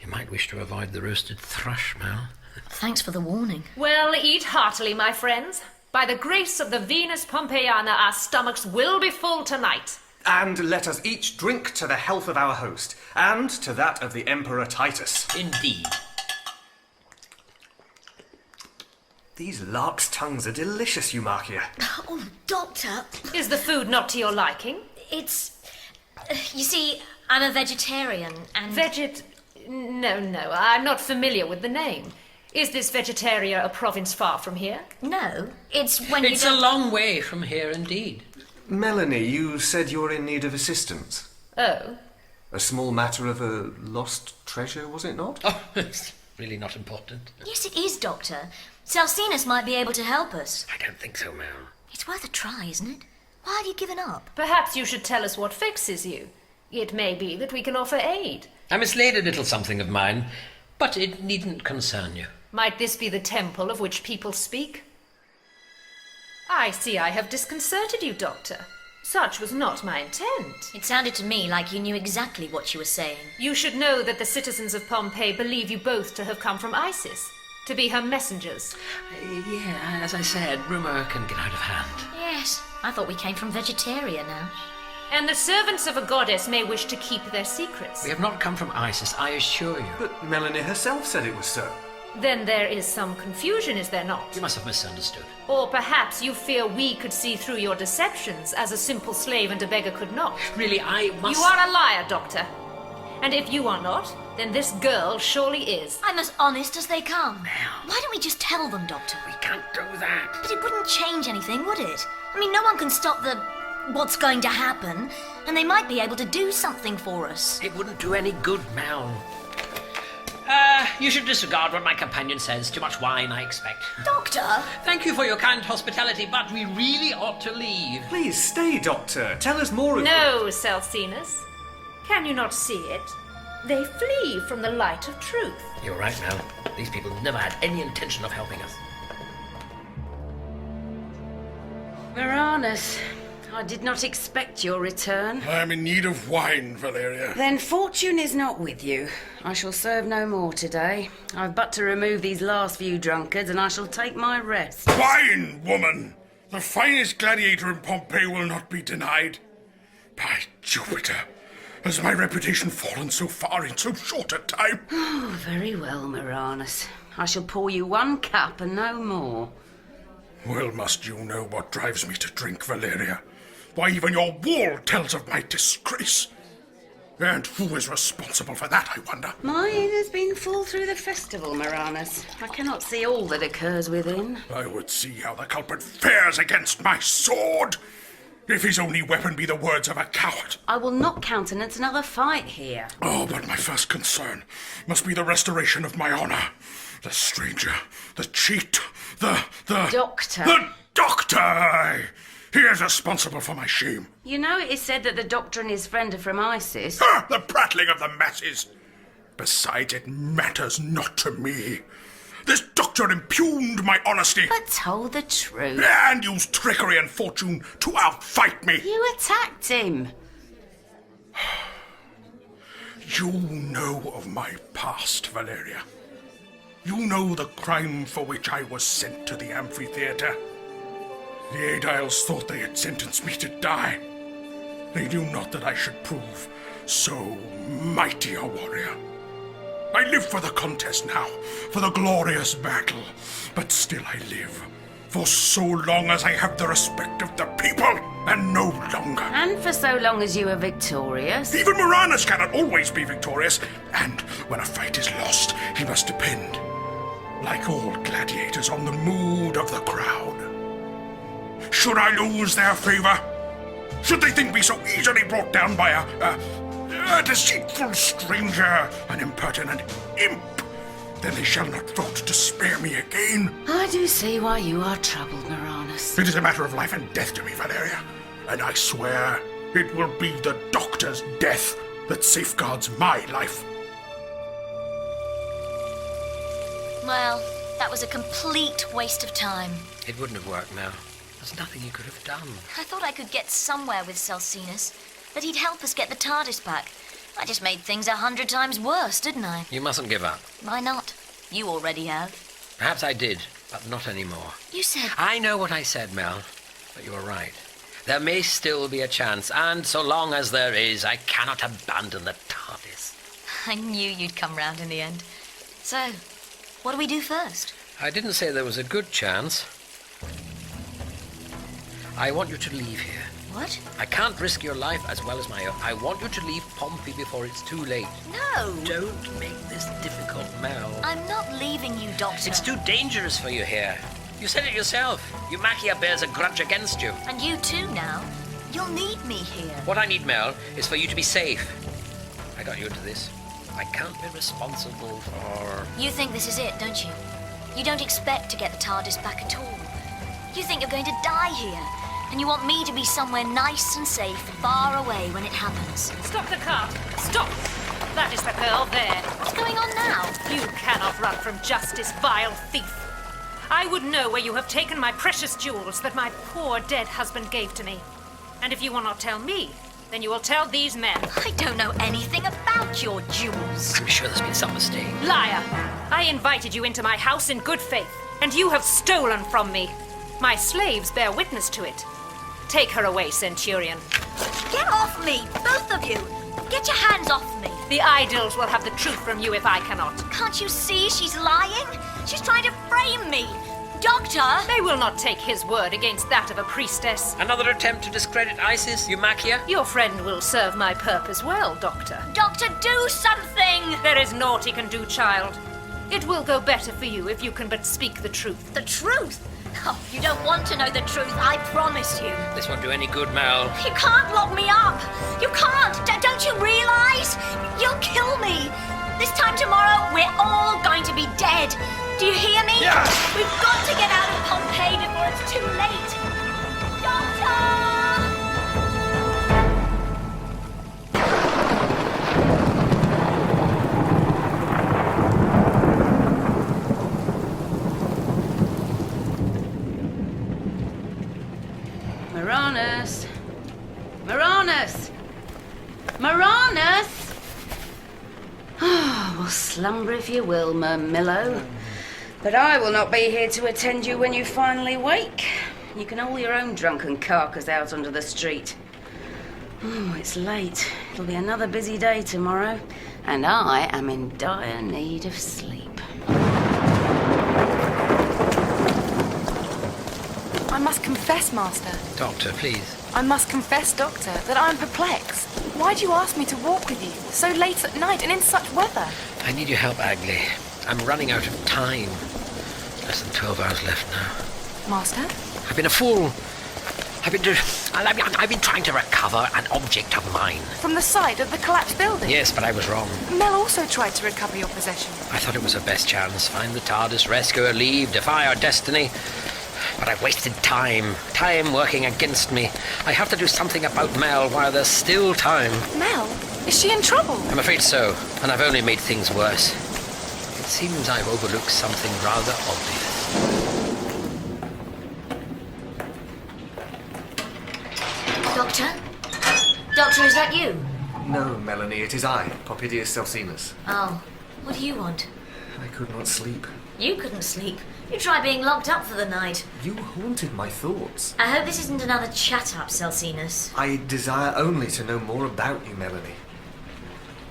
You might wish to avoid the roasted thrush, Mel. Thanks for the warning. Well, eat heartily, my friends. By the grace of the Venus Pompeiana, our stomachs will be full tonight. And let us each drink to the health of our host, and to that of the Emperor Titus. Indeed. These larks' tongues are delicious, Eumachia. Oh, Doctor. Is the food not to your liking? It's... You see, I'm a vegetarian and... No, I'm not familiar with the name. Is this Vegetaria a province far from here? No, it's when you It's a long way from here, indeed. Melanie, you said you're in need of assistance. Oh? A small matter of a lost treasure, was it not? Oh, it's really not important. Yes, it is, Doctor. Salsinus might be able to help us. I don't think so, Mel. It's worth a try, isn't it? Why have you given up? Perhaps you should tell us what vexes you. It may be that we can offer aid. I mislaid a little something of mine, but it needn't concern you. Might this be the temple of which people speak? I see I have disconcerted you, Doctor. Such was not my intent. It sounded to me like you knew exactly what you were saying. You should know that the citizens of Pompeii believe you both to have come from Isis, to be her messengers. Yeah, as I said, rumour can get out of hand. Yes, I thought we came from Vegetaria now. And the servants of a goddess may wish to keep their secrets. We have not come from Isis, I assure you. But Melanie herself said it was so. Then there is some confusion, is there not? You must have misunderstood. Or perhaps you fear we could see through your deceptions, as a simple slave and a beggar could not. Really, I must... You are a liar, Doctor. And if you are not, then this girl surely is. I'm as honest as they come. Now. Why don't we just tell them, Doctor? We can't do that. But it wouldn't change anything, would it? I mean, no one can stop the... what's going to happen, and they might be able to do something for us. It wouldn't do any good, Mel. You should disregard what my companion says. Too much wine, I expect. Doctor! Thank you for your kind hospitality, but we really ought to leave. Please stay, Doctor. Tell us more of... No, Celsinus. Can you not see it? They flee from the light of truth. You're right, Mel. These people never had any intention of helping us. Varanus, I did not expect your return. I am in need of wine, Valeria. Then fortune is not with you. I shall serve no more today. I've but to remove these last few drunkards, and I shall take my rest. Wine, woman! The finest gladiator in Pompeii will not be denied. By Jupiter, has my reputation fallen so far in so short a time? Oh, very well, Maranus. I shall pour you one cup and no more. Well, must you know what drives me to drink, Valeria? Why, even your wall tells of my disgrace. And who is responsible for that, I wonder? Mine has been full through the festival, Maranus. I cannot see all that occurs within. I would see how the culprit fares against my sword, if his only weapon be the words of a coward. I will not countenance another fight here. Oh, but my first concern must be the restoration of my honor. The stranger, the cheat, the... Doctor. The doctor! He is responsible for my shame. You know it is said that the doctor and his friend are from Isis. Ha! The prattling of the masses. Besides, it matters not to me. This doctor impugned my honesty. But told the truth. And used trickery and fortune to outfight me. You attacked him. You know of my past, Valeria. You know the crime for which I was sent to the amphitheater. The Aediles thought they had sentenced me to die. They knew not that I should prove so mighty a warrior. I live for the contest now, for the glorious battle, but still I live for so long as I have the respect of the people, and no longer. And for so long as you are victorious. Even Moranus cannot always be victorious, and when a fight is lost, he must depend, like all gladiators, on the mood of the crowd. Should I lose their favor? Should they think me so easily brought down by a deceitful stranger, an impertinent imp, then they shall not thought to spare me again. I do see why you are troubled, Moranus. It is a matter of life and death to me, Valeria, and I swear it will be the doctor's death that safeguards my life. Well, that was a complete waste of time. It wouldn't have worked now. There's nothing you could have done. I thought I could get somewhere with Celsinus, that he'd help us get the TARDIS back. I just made things 100 times worse, didn't I? You mustn't give up. Why not? You already have. Perhaps I did, but not anymore. You said... I know what I said, Mel, but you were right. There may still be a chance, and so long as there is, I cannot abandon the TARDIS. I knew you'd come round in the end. So, what do we do first? I didn't say there was a good chance. I want you to leave here. What? I can't risk your life as well as my own. I want you to leave Pompey before it's too late. No! Don't make this difficult, Mel. I'm not leaving you, Doctor. It's too dangerous for you here. You said it yourself. Eumacia bears a grudge against you. And you too now. You'll need me here. What I need, Mel, is for you to be safe. I got you into this. I can't be responsible for... You think this is it, don't you? You don't expect to get the TARDIS back at all. You think you're going to die here. And you want me to be somewhere nice and safe, far away when it happens. Stop the cart! Stop! That is the girl there. What's going on now? You cannot run from justice, vile thief. I would know where you have taken my precious jewels that my poor dead husband gave to me. And if you will not tell me, then you will tell these men. I don't know anything about your jewels. I'm sure there's been some mistake. Liar! I invited you into my house in good faith, and you have stolen from me. My slaves bear witness to it. Take her away, Centurion. Get off me, both of you! Get your hands off me! The Idols will have the truth from you if I cannot. Can't you see she's lying? She's trying to frame me! Doctor! They will not take his word against that of a priestess. Another attempt to discredit Isis, Eumacia? Your friend will serve my purpose well, Doctor. Doctor, do something! There is naught he can do, child. It will go better for you if you can but speak the truth. The truth? Oh, you don't want to know the truth, I promise you. This won't do any good, Mel. You can't lock me up! You can't! Don't you realize? You'll kill me! This time tomorrow, we're all going to be dead. Do you hear me? Yeah. We've got to get out of Pompeii before it's too late. Doctor! Moranus! Moranus! Moranus! Well, slumber if you will, Mermillo. But I will not be here to attend you when you finally wake. You can haul your own drunken carcass out onto the street. Oh, it's late. It'll be another busy day tomorrow, and I am in dire need of sleep. I must confess, Master. Doctor, please. I must confess, Doctor, that I'm perplexed. Why do you ask me to walk with you so late at night and in such weather? I need your help, Agley. I'm running out of time. Less than 12 hours left now. Master? I've been a fool. I've been trying to recover an object of mine. From the side of the collapsed building? Yes, but I was wrong. Mel also tried to recover your possession. I thought it was her best chance. Find the TARDIS, rescue her, leave, defy our destiny. But I've wasted time. Time working against me. I have to do something about Mel while there's still time. Mel? Is she in trouble? I'm afraid so, and I've only made things worse. It seems I've overlooked something rather obvious. Doctor? Doctor, is that you? No, Melanie, it is I, Popidius Celsinus. Oh, what do you want? I could not sleep. You couldn't sleep. You tried being locked up for the night. You haunted my thoughts. I hope this isn't another chat-up, Celsinus. I desire only to know more about you, Melanie.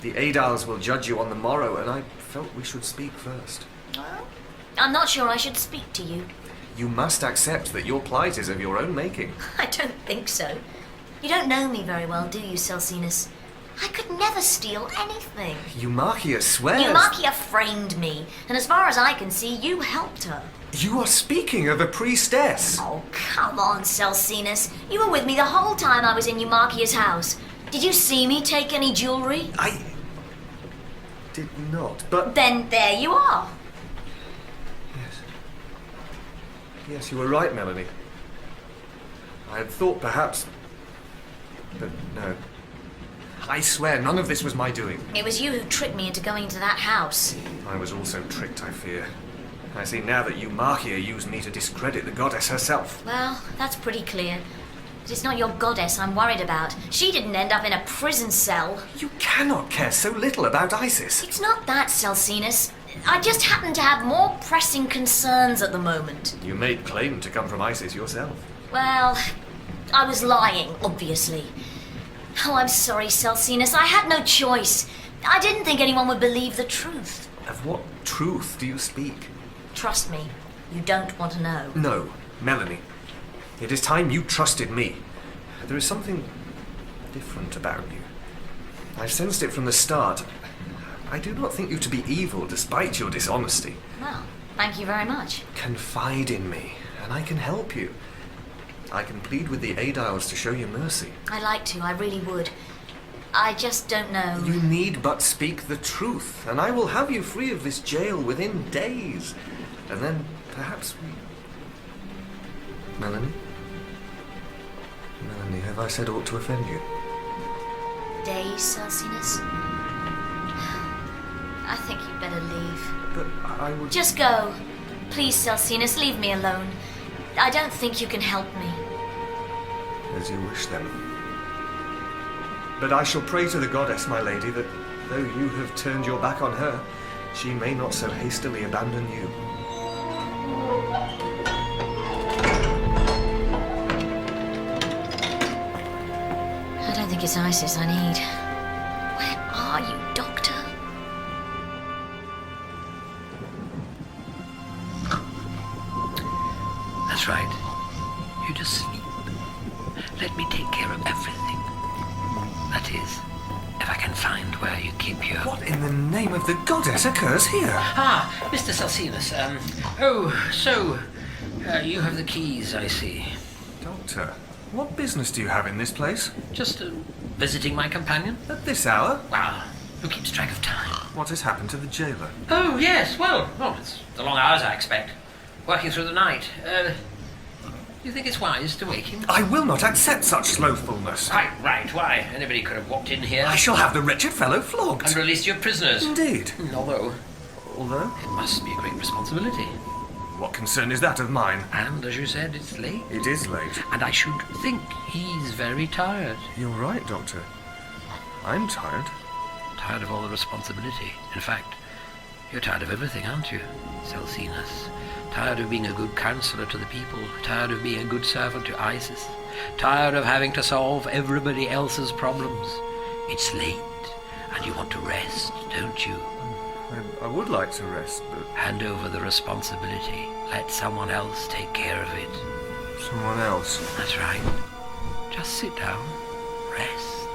The Aediles will judge you on the morrow, and I felt we should speak first. Well, I'm not sure I should speak to you. You must accept that your plight is of your own making. I don't think so. You don't know me very well, do you, Celsinus? I could never steal anything. Eumarchia swears... Eumarchia framed me, and as far as I can see, you helped her. You are speaking of a priestess. Oh, come on, Celsinus. You were with me the whole time I was in Eumarchia's house. Did you see me take any jewelry? I did not, but... Then there you are. Yes, you were right, Melanie. I had thought perhaps... But no. I swear none of this was my doing. It was you who tricked me into going into that house. I was also tricked, I fear. I see now that Eumarchia used me to discredit the goddess herself. Well, that's pretty clear. But it's not your goddess I'm worried about. She didn't end up in a prison cell. You cannot care so little about Isis. It's not that, Celsinus. I just happen to have more pressing concerns at the moment. You made claim to come from Isis yourself. Well, I was lying, obviously. Oh, I'm sorry, Celsinus. I had no choice. I didn't think anyone would believe the truth. Of what truth do you speak? Trust me, you don't want to know. No, Melanie. It is time you trusted me. There is something different about you. I've sensed it from the start. I do not think you to be evil despite your dishonesty. Well, thank you very much. Confide in me, and I can help you. I can plead with the Aediles to show you mercy. I'd like to, I really would. I just don't know. You need but speak the truth, and I will have you free of this jail within days. And then perhaps we... Melanie? Melanie, have I said aught to offend you? Days, Celsinus? I think you'd better leave. But I would... Just go. Please, Celsinus, leave me alone. I don't think you can help me. As you wish, then. But I shall pray to the goddess, my lady, that though you have turned your back on her, she may not so hastily abandon you. I don't think it's Isis I need. Where are you, Doctor? That's right. You just sleep. Let me take care of everything. That is, if I can find where you keep your... What in the name of the goddess occurs here? Ah, Mr. Celsinus. You have the keys, I see. Doctor, what business do you have in this place? Just visiting my companion. At this hour? Wow, who keeps track of time? What has happened to the jailer? Oh, yes, well, it's the long hours, I expect. Working through the night. Do you think it's wise to wake him? I will not accept such slothfulness. Right. Why? Anybody could have walked in here. I shall have the wretched fellow flogged. And released your prisoners. Indeed. Although? It must be a great responsibility. What concern is that of mine? And, as you said, it's late. It is late. And I should think he's very tired. You're right, Doctor. I'm tired. Tired of all the responsibility. In fact, you're tired of everything, aren't you, Celsinus? Tired of being a good counselor to the people. Tired of being a good servant to Isis. Tired of having to solve everybody else's problems. It's late, and you want to rest, don't you? I would like to rest, but... Hand over the responsibility. Let someone else take care of it. Someone else? That's right. Just sit down. Rest.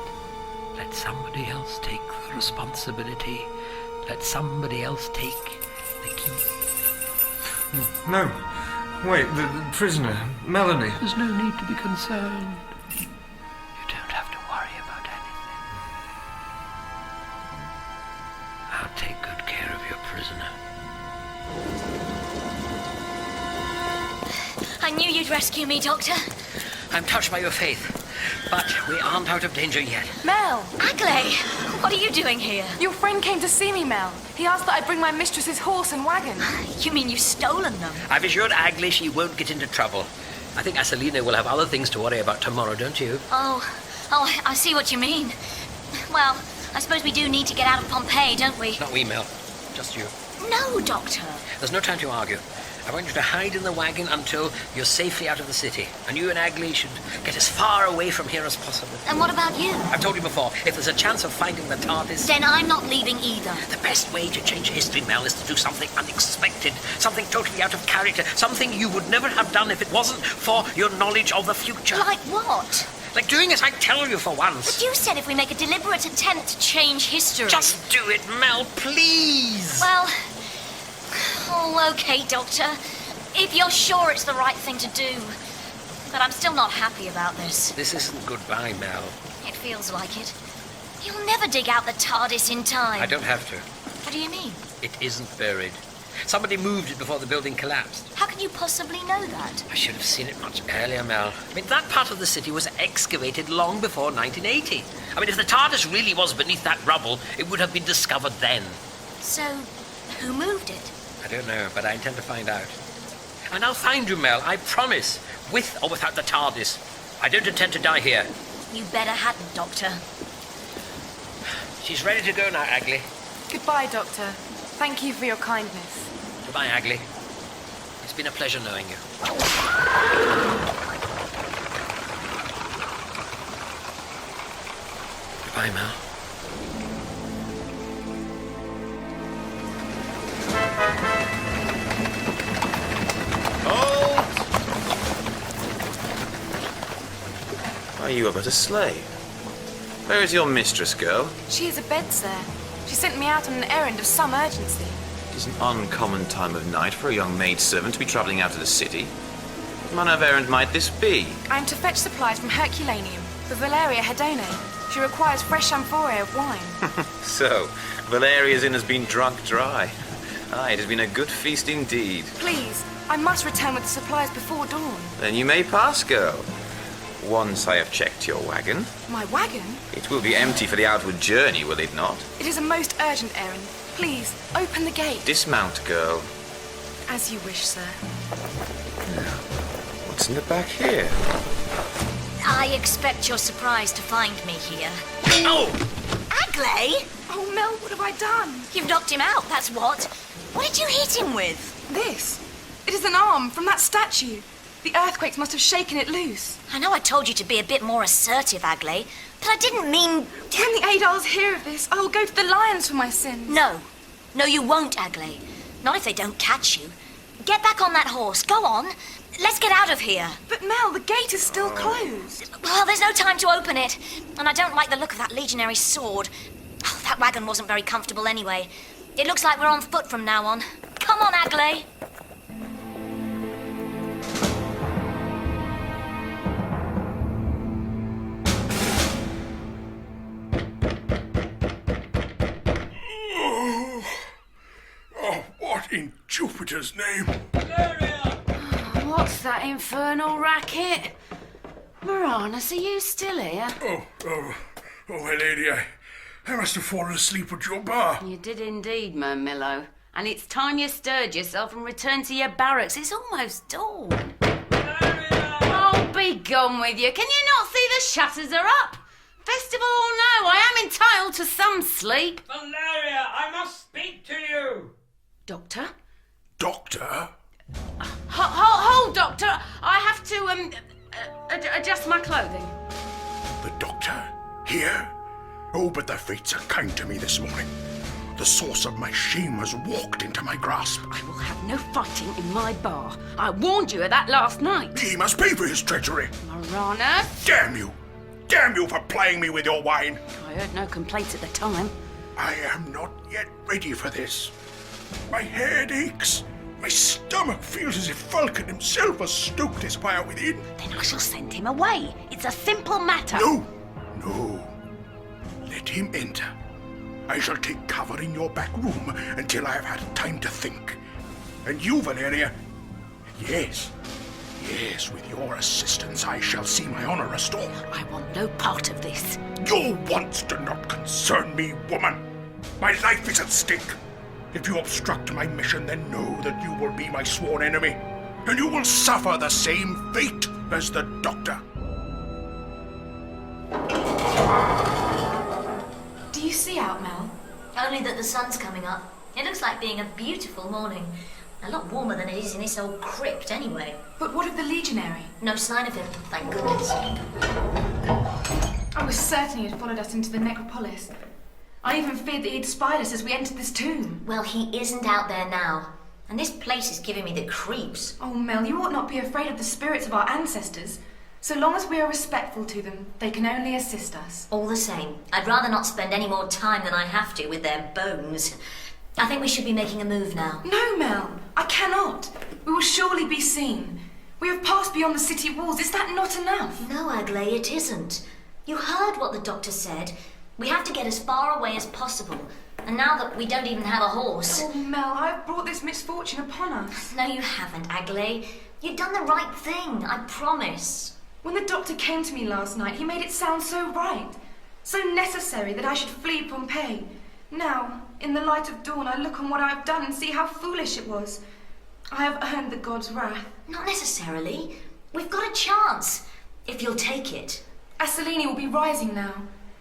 Let somebody else take the responsibility. Let somebody else take the key. No. Wait, the prisoner, Melanie. There's no need to be concerned. You don't have to worry about anything. I'll take good care of your prisoner. I knew you'd rescue me, Doctor. I'm touched by your faith, but we aren't out of danger yet. Mel! Agley, what are you doing here? Your friend came to see me, Mel. He asked that I bring my mistress's horse and wagon. You mean you've stolen them? I've assured Agley she won't get into trouble. I think Asalina will have other things to worry about tomorrow, don't you? Oh, I see what you mean. Well, I suppose we do need to get out of Pompeii, don't we? Not we, Mel. Just you. No, Doctor. There's no time to argue. I want you to hide in the wagon until you're safely out of the city. And you and Agley should get as far away from here as possible. And what about you? I've told you before, if there's a chance of finding the TARDIS... Then I'm not leaving either. The best way to change history, Mel, is to do something unexpected, something totally out of character, something you would never have done if it wasn't for your knowledge of the future. Like what? Like doing as I tell you for once. But you said if we make a deliberate attempt to change history... Just do it, Mel, please! Well... Oh, okay, Doctor. If you're sure it's the right thing to do. But I'm still not happy about this. This isn't goodbye, Mel. It feels like it. You'll never dig out the TARDIS in time. I don't have to. What do you mean? It isn't buried. Somebody moved it before the building collapsed. How can you possibly know that? I should have seen it much earlier, Mel. I mean, that part of the city was excavated long before 1980. I mean, if the TARDIS really was beneath that rubble, it would have been discovered then. So, who moved it? I don't know, but I intend to find out. And I'll find you, Mel, I promise. With or without the TARDIS. I don't intend to die here. You better hadn't, Doctor. She's ready to go now, Agley. Goodbye, Doctor. Thank you for your kindness. Goodbye, Agley. It's been a pleasure knowing you. Goodbye, Mel. Are you but a slave? Where is your mistress, girl? She is abed, sir. She sent me out on an errand of some urgency. It is an uncommon time of night for a young maidservant to be travelling out of the city. What manner of errand might this be? I am to fetch supplies from Herculaneum for Valeria Hedone. She requires fresh amphorae of wine. So, Valeria's inn has been drunk dry. Aye, it has been a good feast indeed. Please, I must return with the supplies before dawn. Then you may pass, girl. Once I have checked your wagon. My wagon? It will be empty for the outward journey, will it not? It is a most urgent errand. Please, open the gate. Dismount, girl. As you wish, sir. Now, what's in the back here? I expect you're surprised to find me here. Oh! Agley? Oh, Mel, what have I done? You've knocked him out, that's what. What did you hit him with? This. It is an arm from that statue. The earthquakes must have shaken it loose. I know I told you to be a bit more assertive, Agley, but I didn't mean... When the Adals hear of this, I will go to the lions for my sins. No. No, you won't, Agley. Not if they don't catch you. Get back on that horse. Go on. Let's get out of here. But Mel, the gate is still closed. Well, there's no time to open it. And I don't like the look of that legionary sword. Oh, that wagon wasn't very comfortable anyway. It looks like we're on foot from now on. Come on, Agley. What in Jupiter's name? What's that infernal racket? Moranus, are you still here? Oh, my lady, I must have fallen asleep at your bar. You did indeed, Mermillo. And it's time you stirred yourself and returned to your barracks. It's almost dawn. Oh, be gone with you. Can you not see the shutters are up? Festival or no, I am entitled to some sleep. Valeria, I must speak to you. Doctor? Doctor? Hold, Doctor. I have to, adjust my clothing. The doctor? Here? Oh, but the fates are kind to me this morning. The source of my shame has walked into my grasp. I will have no fighting in my bar. I warned you of that last night. He must pay for his treachery. Moranus? Damn you! Damn you for plying me with your wine! I heard no complaints at the time. I am not yet ready for this. My head aches. My stomach feels as if Vulcan himself has stoked his fire within. Then I shall send him away. It's a simple matter. No. Let him enter. I shall take cover in your back room until I have had time to think. And you, Valeria, yes, with your assistance I shall see my honor restored. I want no part of this. Your wants do not concern me, woman. My life is at stake. If you obstruct my mission, then know that you will be my sworn enemy, and you will suffer the same fate as the doctor. about, Mel? Only that the sun's coming up. It looks like being a beautiful morning. A lot warmer than it is in this old crypt, anyway. But what of the legionary? No sign of him, thank goodness. I was certain he had followed us into the necropolis. I even feared that he'd spied us as we entered this tomb. Well, he isn't out there now. And this place is giving me the creeps. Oh, Mel, you ought not be afraid of the spirits of our ancestors. So long as we are respectful to them, they can only assist us. All the same, I'd rather not spend any more time than I have to with their bones. I think we should be making a move now. No, Mel, I cannot. We will surely be seen. We have passed beyond the city walls. Is that not enough? No, Agley, it isn't. You heard what the doctor said. We have to get as far away as possible. And now that we don't even have a horse... Oh, Mel, I've brought this misfortune upon us. No, you haven't, Agley. You've done the right thing, I promise. When the doctor came to me last night, he made it sound so right. So necessary that I should flee Pompeii. Now, in the light of dawn, I look on what I have done and see how foolish it was. I have earned the god's wrath. Not necessarily. We've got a chance, if you'll take it. Asselini will be rising now.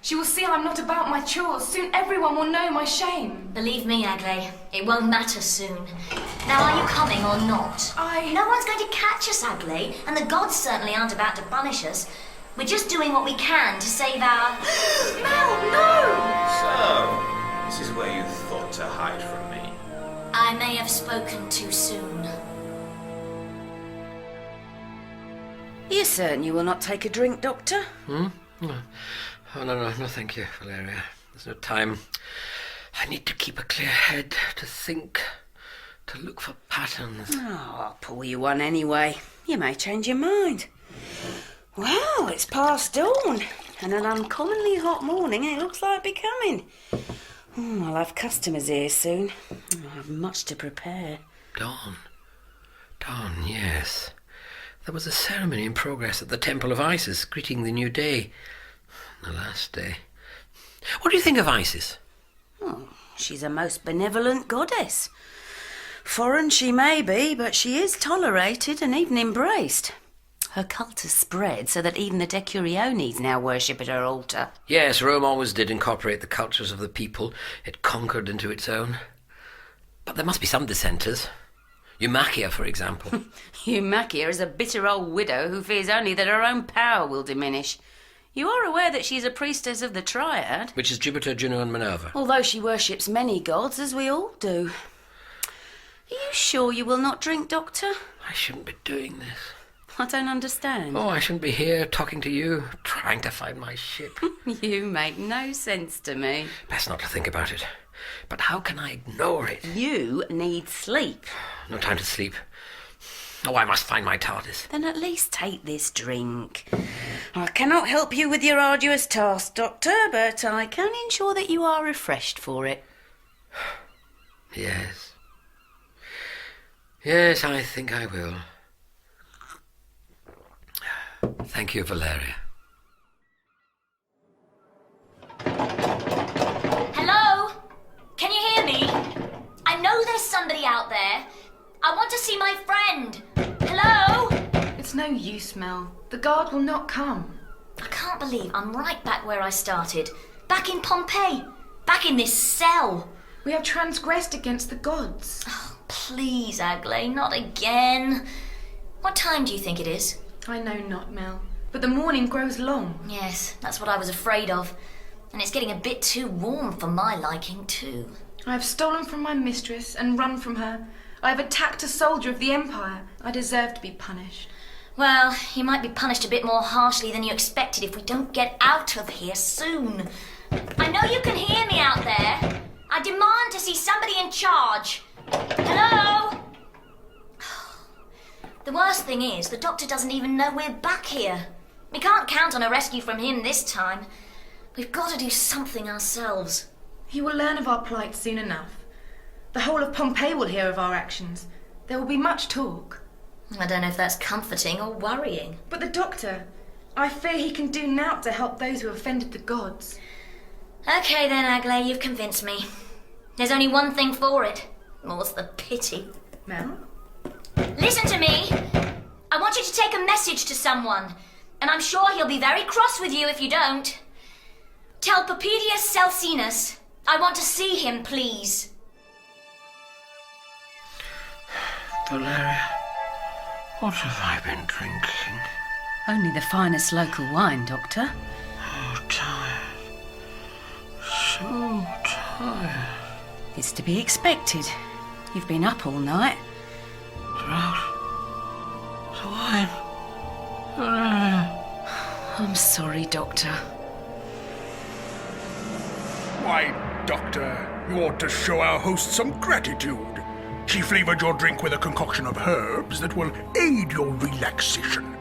She will see I'm not about my chores. Soon everyone will know my shame. Believe me, Agley, it won't matter soon. Now, are you coming or not? No one's going to catch us, Agley, and the gods certainly aren't about to punish us. We're just doing what we can to save our... Mel, no! So, this is where you thought to hide from me. I may have spoken too soon. Are you certain you will not take a drink, Doctor? No. Oh, no, thank you, Valeria. There's no time. I need to keep a clear head, to think, to look for patterns. Oh, I'll pour you one anyway. You may change your mind. Well, it's past dawn, and an uncommonly hot morning, and it looks like becoming. I'll have customers here soon. I have much to prepare. Dawn, yes. There was a ceremony in progress at the Temple of Isis, greeting the new day. The last day. What do you think of Isis? Oh, she's a most benevolent goddess. Foreign she may be, but she is tolerated and even embraced. Her cult has spread so that even the Decuriones now worship at her altar. Yes, Rome always did incorporate the cultures of the people it conquered into its own. But there must be some dissenters. Eumachia, for example. Eumachia is a bitter old widow who fears only that her own power will diminish. You are aware that she's a priestess of the Triad? Which is Jupiter, Juno and Minerva. Although she worships many gods, as we all do. Are you sure you will not drink, Doctor? I shouldn't be doing this. I don't understand. Oh, I shouldn't be here talking to you, trying to find my ship. You make no sense to me. Best not to think about it. But how can I ignore it? You need sleep. No time to sleep. Oh, I must find my TARDIS. Then at least take this drink. I cannot help you with your arduous task, Doctor, but I can ensure that you are refreshed for it. Yes. Yes, I think I will. Thank you, Valeria. Hello? Can you hear me? I know there's somebody out there. I want to see my friend. Hello? It's no use, Mel. The guard will not come. I can't believe I'm right back where I started. Back in Pompeii. Back in this cell. We have transgressed against the gods. Oh, please, Agley, not again. What time do you think it is? I know not, Mel. But the morning grows long. Yes, that's what I was afraid of. And it's getting a bit too warm for my liking, too. I have stolen from my mistress and run from her. I have attacked a soldier of the Empire. I deserve to be punished. Well, you might be punished a bit more harshly than you expected if we don't get out of here soon. I know you can hear me out there. I demand to see somebody in charge. Hello? The worst thing is, the doctor doesn't even know we're back here. We can't count on a rescue from him this time. We've got to do something ourselves. He will learn of our plight soon enough. The whole of Pompeii will hear of our actions. There will be much talk. I don't know if that's comforting or worrying. But the doctor, I fear he can do naught to help those who offended the gods. Okay then, Agley, you've convinced me. There's only one thing for it. More's the pity. Mel? Listen to me! I want you to take a message to someone, and I'm sure he'll be very cross with you if you don't. Tell Papedius Celsinus I want to see him, please. Valeria, what have I been drinking? Only the finest local wine, Doctor. Oh, tired. So tired. It's to be expected. You've been up all night. Throat. The wine. Valeria. I'm sorry, Doctor. Why, Doctor, you ought to show our host some gratitude. She flavored your drink with a concoction of herbs that will aid your relaxation.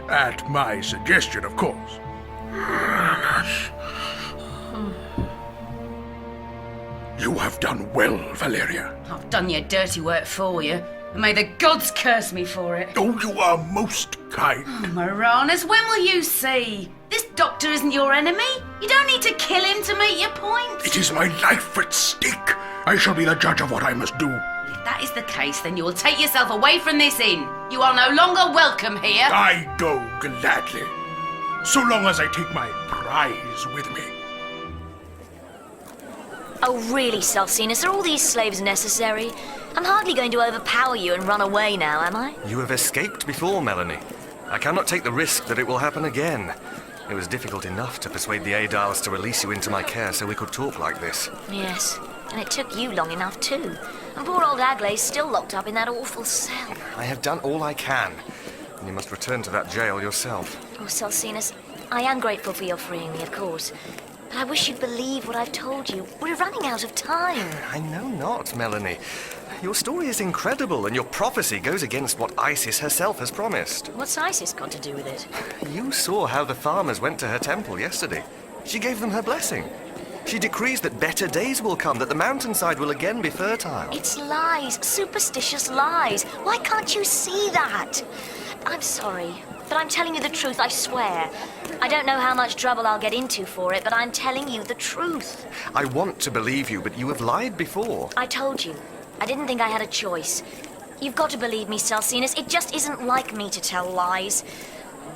At my suggestion, of course. You have done well, Valeria. I've done your dirty work for you, and may the gods curse me for it. Oh, you are most kind. Oh, Moranas, when will you see? This doctor isn't your enemy. You don't need to kill him to make your point. It is my life at stake. I shall be the judge of what I must do. If that is the case, then you will take yourself away from this inn. You are no longer welcome here. I go gladly, so long as I take my prize with me. Oh, really, Celsinus? Are all these slaves necessary? I'm hardly going to overpower you and run away now, am I? You have escaped before, Melanie. I cannot take the risk that it will happen again. It was difficult enough to persuade the Aediles to release you into my care so we could talk like this. Yes, and it took you long enough too. And poor old Aglae's still locked up in that awful cell. I have done all I can, and you must return to that jail yourself. Oh, Celsinus, I am grateful for your freeing me, of course. But I wish you'd believe what I've told you. We're running out of time. I know not, Melanie. Your story is incredible, and your prophecy goes against what Isis herself has promised. What's Isis got to do with it? You saw how the farmers went to her temple yesterday. She gave them her blessing. She decrees that better days will come, that the mountainside will again be fertile. It's lies, superstitious lies. Why can't you see that? I'm sorry, but I'm telling you the truth, I swear. I don't know how much trouble I'll get into for it, but I'm telling you the truth. I want to believe you, but you have lied before. I told you. I didn't think I had a choice. You've got to believe me, Celsinus. It just isn't like me to tell lies.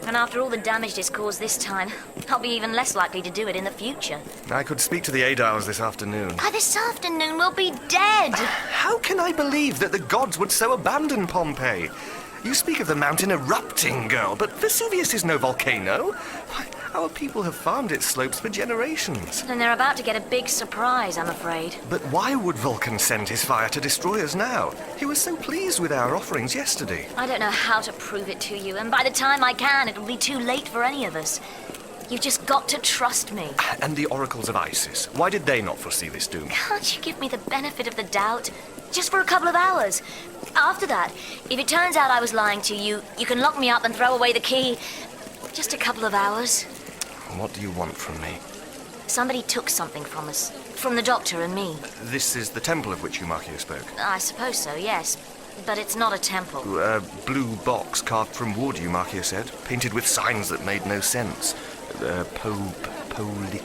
And after all the damage it's caused this time, I'll be even less likely to do it in the future. I could speak to the Aediles this afternoon. By this afternoon, we'll be dead. How can I believe that the gods would so abandon Pompeii? You speak of the mountain erupting, girl, but Vesuvius is no volcano. Why, our people have farmed its slopes for generations. And they're about to get a big surprise, I'm afraid. But why would Vulcan send his fire to destroy us now? He was so pleased with our offerings yesterday. I don't know how to prove it to you, and by the time I can, it'll be too late for any of us. You've just got to trust me. And the oracles of Isis, why did they not foresee this doom? Can't you give me the benefit of the doubt? Just for a couple of hours. After that, if it turns out I was lying to you, you can lock me up and throw away the key. Just a couple of hours. What do you want from me? Somebody took something from us. From the doctor and me. This is the temple of which Eumarchia spoke. I suppose so, yes. But it's not a temple. A blue box carved from wood, Eumarchia said, painted with signs that made no sense. Polike.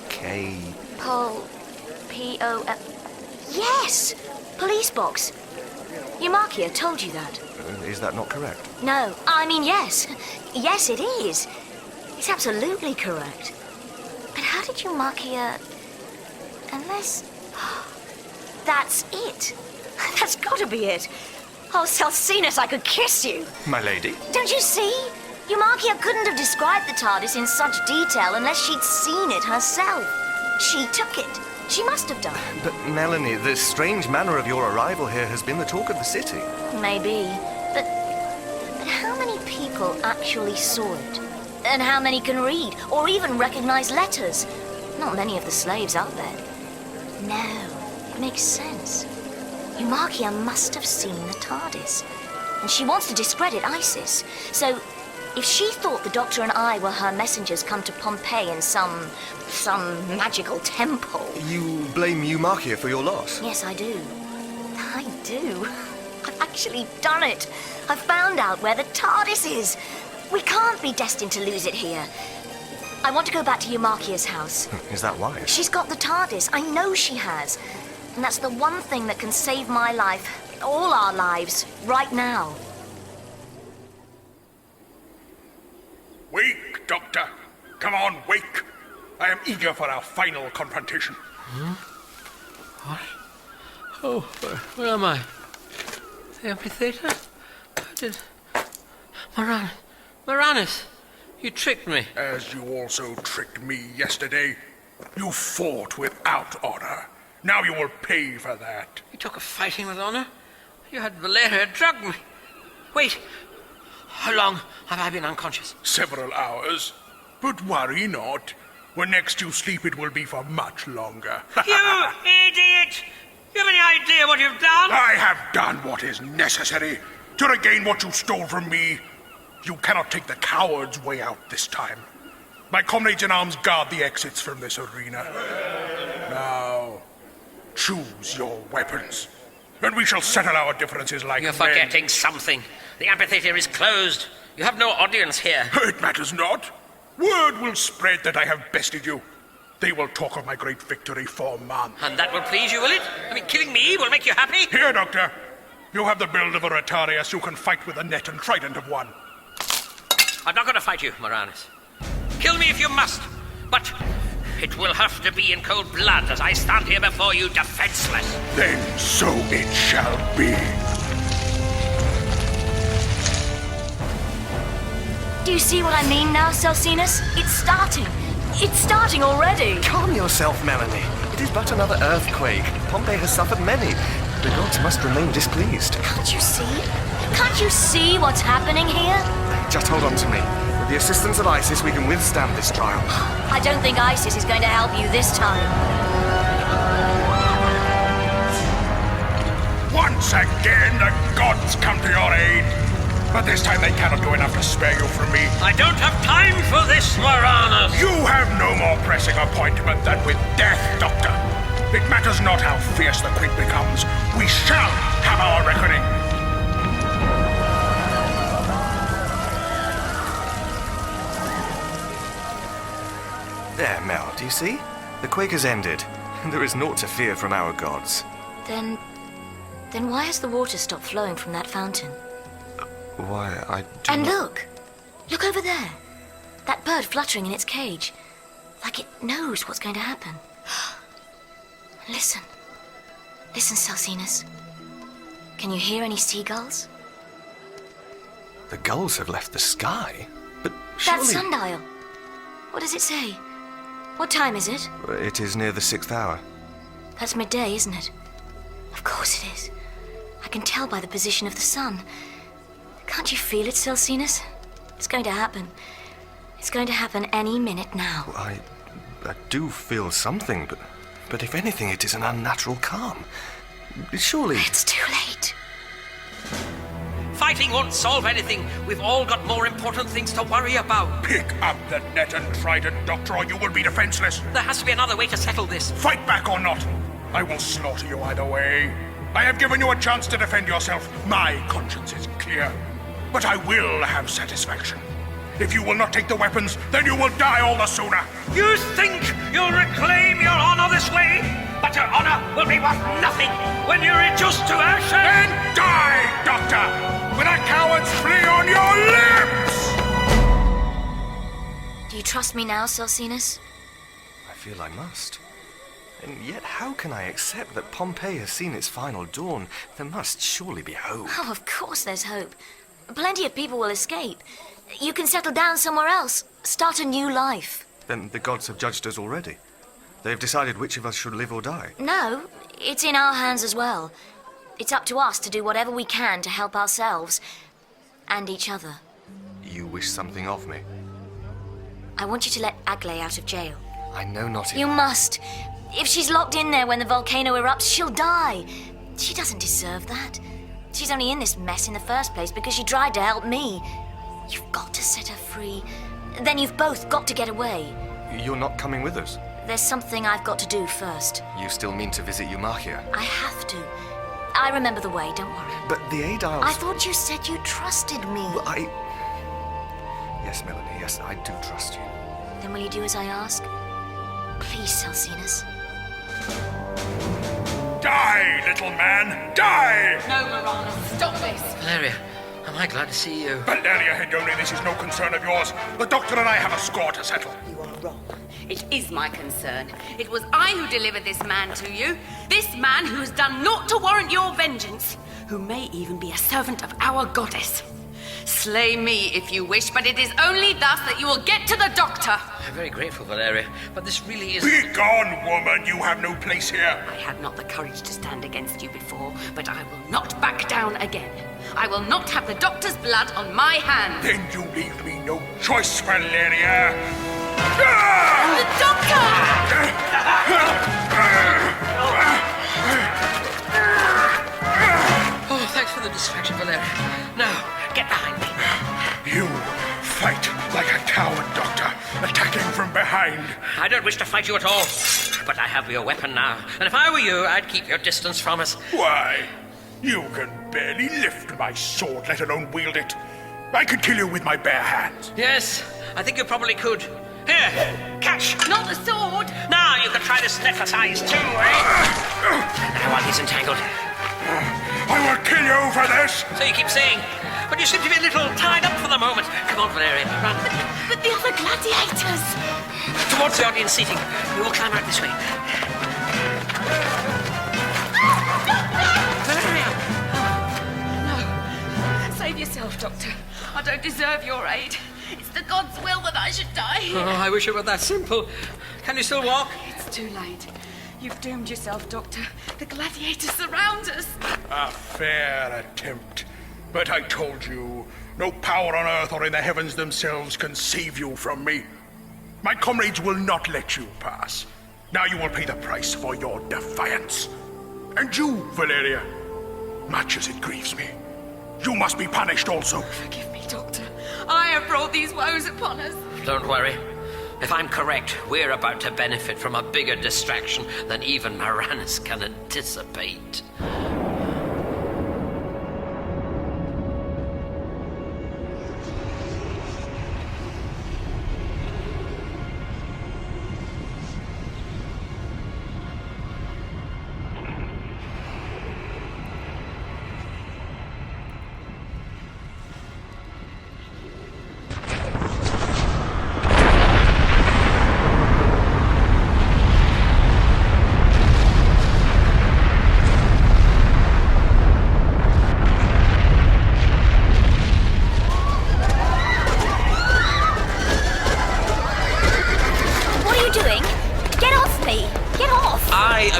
P-O... Yes! Police box. Eumarchia told you that. Is that not correct? No, I mean yes. Yes, it is. It's absolutely correct. But how did Eumarchia... Unless... That's it. That's got to be it. Oh, Celsinus, I could kiss you. My lady? Don't you see? Eumarchia couldn't have described the TARDIS in such detail unless she'd seen it herself. She took it. She must have done. But, Melanie, the strange manner of your arrival here has been the talk of the city. Maybe. But how many people actually saw it? And how many can read, or even recognize letters? Not many of the slaves out there. No, it makes sense. Eumarchia must have seen the TARDIS. And she wants to discredit Isis. So, if she thought the Doctor and I were her messengers come to Pompeii in some magical temple... You blame Eumarchia for your loss? Yes, I do. I do. I've actually done it. I've found out where the TARDIS is. We can't be destined to lose it here. I want to go back to Eumarchia's house. Is that why? She's got the TARDIS. I know she has. And that's the one thing that can save my life, all our lives, right now. Wake, Doctor! Come on, wake! I am eager for our final confrontation. What? Oh, where am I? The amphitheatre? How did... Moranus, you tricked me. As you also tricked me yesterday. You fought without honor. Now you will pay for that. You talk of fighting with honor? You had Valeria drug me. Wait, how long have I been unconscious? Several hours. But worry not. When next you sleep, it will be for much longer. You idiot! You have any idea what you've done? I have done what is necessary to regain what you stole from me. You cannot take the coward's way out this time. My comrades in arms guard the exits from this arena. Now, choose your weapons, and we shall settle our differences like You're men. forgetting something. The amphitheatre is closed. You have no audience here. It matters not. Word will spread that I have bested you. They will talk of my great victory for months. And that will please you, will it? I mean, killing me will make you happy? Here, Doctor. You have the build of a Rotarius. You can fight with the net and trident of one. I'm not going to fight you, Moranus. Kill me if you must, but it will have to be in cold blood as I stand here before you defenseless. Then so it shall be. Do you see what I mean now, Celsinus? It's starting. It's starting already. Calm yourself, Melanie. It is but another earthquake. Pompeii has suffered many. The gods must remain displeased. Can't you see? Can't you see what's happening here? Just hold on to me. With the assistance of Isis, we can withstand this trial. I don't think Isis is going to help you this time. Once again, the gods come to your aid. But this time they cannot do enough to spare you from me. I don't have time for this, Moranus. You have no more pressing appointment than with death, Doctor. It matters not how fierce the quake becomes. We shall have our reckoning. There, Mel, do you see? The quake has ended. There is naught to fear from our gods. Then why has the water stopped flowing from that fountain? Why, I do And not... look over there. That bird fluttering in its cage. Like it knows what's going to happen. Listen. Listen, Celsinus. Can you hear any seagulls? The gulls have left the sky? But That surely... sundial. What does it say? What time is it? It is near the 6th hour. That's midday, isn't it? Of course it is. I can tell by the position of the sun. Can't you feel it, Celsinus? It's going to happen. It's going to happen any minute now. I do feel something, but if anything, it is an unnatural calm. Surely... It's too late. Fighting won't solve anything. We've all got more important things to worry about. Pick up the net and trident, Doctor, or you will be defenseless. There has to be another way to settle this. Fight back or not, I will slaughter you either way. I have given you a chance to defend yourself. My conscience is clear. But I will have satisfaction. If you will not take the weapons, then you will die all the sooner. You think you'll reclaim your honor this way? But your honor will be worth nothing when you're reduced to ashes. Then die, Doctor, when our cowards flee on your lips! Do you trust me now, Celsinus? I feel I must. And yet how can I accept that Pompeii has seen its final dawn? There must surely be hope. Oh, of course there's hope. Plenty of people will escape. You can settle down somewhere else. Start a new life. Then the gods have judged us already. They have decided which of us should live or die. No, it's in our hands as well. It's up to us to do whatever we can to help ourselves and each other. You wish something of me? I want you to let Aglé out of jail. I know not if... You must. If she's locked in there when the volcano erupts, she'll die. She doesn't deserve that. She's only in this mess in the first place because she tried to help me. You've got to set her free. Then you've both got to get away. You're not coming with us? There's something I've got to do first. You still mean to visit Eumachia? I have to. I remember the way, don't worry. But the Aediles... I thought you said you trusted me. Well, Yes, Melanie, yes, I do trust you. Then will you do as I ask? Please, Celsinus. Die, little man, die! No, Moranus, stop this. Valeria, am I glad to see you? Valeria Hedone, this is no concern of yours. The doctor and I have a score to settle. You are wrong. It is my concern. It was I who delivered this man to you. This man who has done naught to warrant your vengeance. Who may even be a servant of our goddess. Slay me if you wish, but it is only thus that you will get to the doctor. I'm very grateful, Valeria, but this really is... Be gone, woman! You have no place here! I had not the courage to stand against you before, but I will not back down again. I will not have the doctor's blood on my hands. Then you leave me no choice, Valeria! The doctor! Oh, thanks for the distraction, Valeria. Now, get behind me. You fight like a coward, Doctor, attacking from behind. I don't wish to fight you at all, but I have your weapon now, and if I were you, I'd keep your distance from us. Why? You can barely lift my sword, let alone wield it. I could kill you with my bare hands. Yes, I think you probably could. Here, catch! Not the sword! Now you can try this necklace eyes too, eh? Now while he's entangled. I will kill you for this! So you keep saying, but you seem to be a little tied up for the moment. Come on, Valeria, run. But the other gladiators! Towards the audience seating. We will climb out this way. Valeria! No. Save yourself, Doctor. I don't deserve your aid. It's the gods' will that I should die. Oh, I wish it were that simple. Can you still walk? It's too late. You've doomed yourself, Doctor. The gladiators surround us. A fair attempt. But I told you, no power on earth or in the heavens themselves can save you from me. My comrades will not let you pass. Now you will pay the price for your defiance. And you, Valeria, much as it grieves me, you must be punished also. Forgive me, Doctor. I have brought these woes upon us. Don't worry. If I'm correct, we're about to benefit from a bigger distraction than even Maranus can anticipate.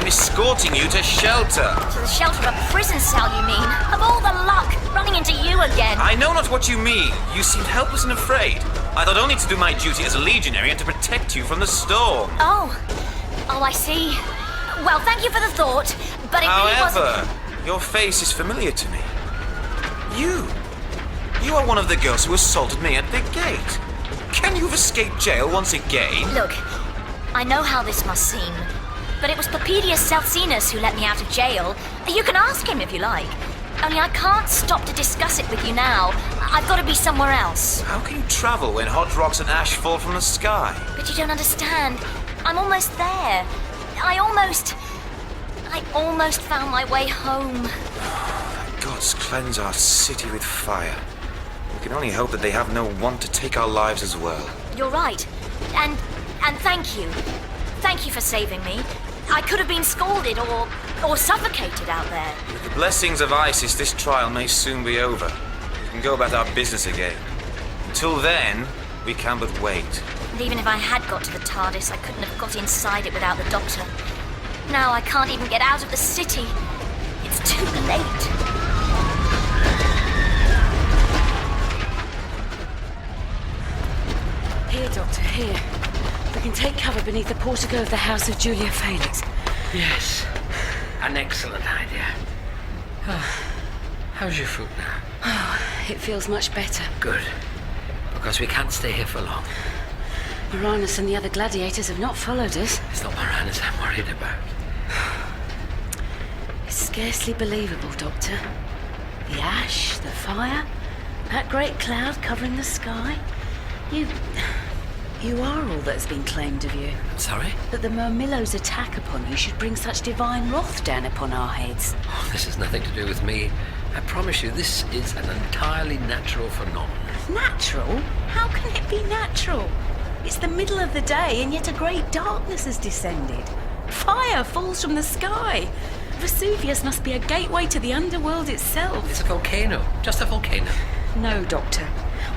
Escorting you to shelter. To the shelter of a prison cell, you mean? Of all the luck, running into you again. I know not what you mean. You seemed helpless and afraid. I thought only to do my duty as a legionary and to protect you from the storm. Oh, I see. Well, thank you for the thought, but it really wasn't... However, your face is familiar to me. You are one of the girls who assaulted me at the gate. Can you have escaped jail once again? Look, I know how this must seem, but it was Papedius Celsinus who let me out of jail. You can ask him if you like. Only I can't stop to discuss it with you now. I've got to be somewhere else. How can you travel when hot rocks and ash fall from the sky? But you don't understand. I'm almost there. I almost found my way home. The gods cleanse our city with fire. We can only hope that they have no want to take our lives as well. You're right. And thank you. Thank you for saving me. I could have been scalded or suffocated out there. With the blessings of Isis, this trial may soon be over. We can go about our business again. Until then, we can but wait. And even if I had got to the TARDIS, I couldn't have got inside it without the doctor. Now I can't even get out of the city. It's too late. Here, Doctor, here. We can take cover beneath the portico of the house of Julia Felix. Yes, an excellent idea. How's your foot now? Oh, it feels much better. Good, because we can't stay here for long. Maranus and the other gladiators have not followed us. It's not Maranus I'm worried about. It's scarcely believable, Doctor. The ash, the fire, that great cloud covering the sky. You are all that has been claimed of you. Sorry? That the Murmillo's attack upon you should bring such divine wrath down upon our heads. Oh, this has nothing to do with me. I promise you, this is an entirely natural phenomenon. Natural? How can it be natural? It's the middle of the day, and yet a great darkness has descended. Fire falls from the sky. Vesuvius must be a gateway to the underworld itself. It's a volcano. Just a volcano. No, Doctor.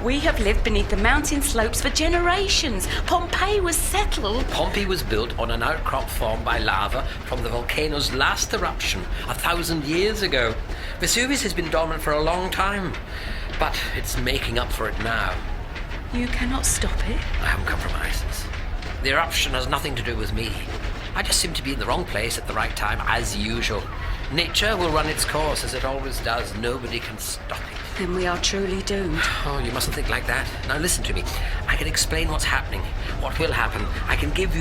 We have lived beneath the mountain slopes for generations. Pompeii was settled. Pompeii was built on an outcrop formed by lava from the volcano's last eruption 1,000 years ago. Vesuvius has been dormant for a long time, but it's making up for it now. You cannot stop it? I haven't compromises. The eruption has nothing to do with me. I just seem to be in the wrong place at the right time, as usual. Nature will run its course, as it always does. Nobody can stop it. Then we are truly doomed. Oh, you mustn't think like that. Now listen to me. I can explain what's happening, what will happen. I can give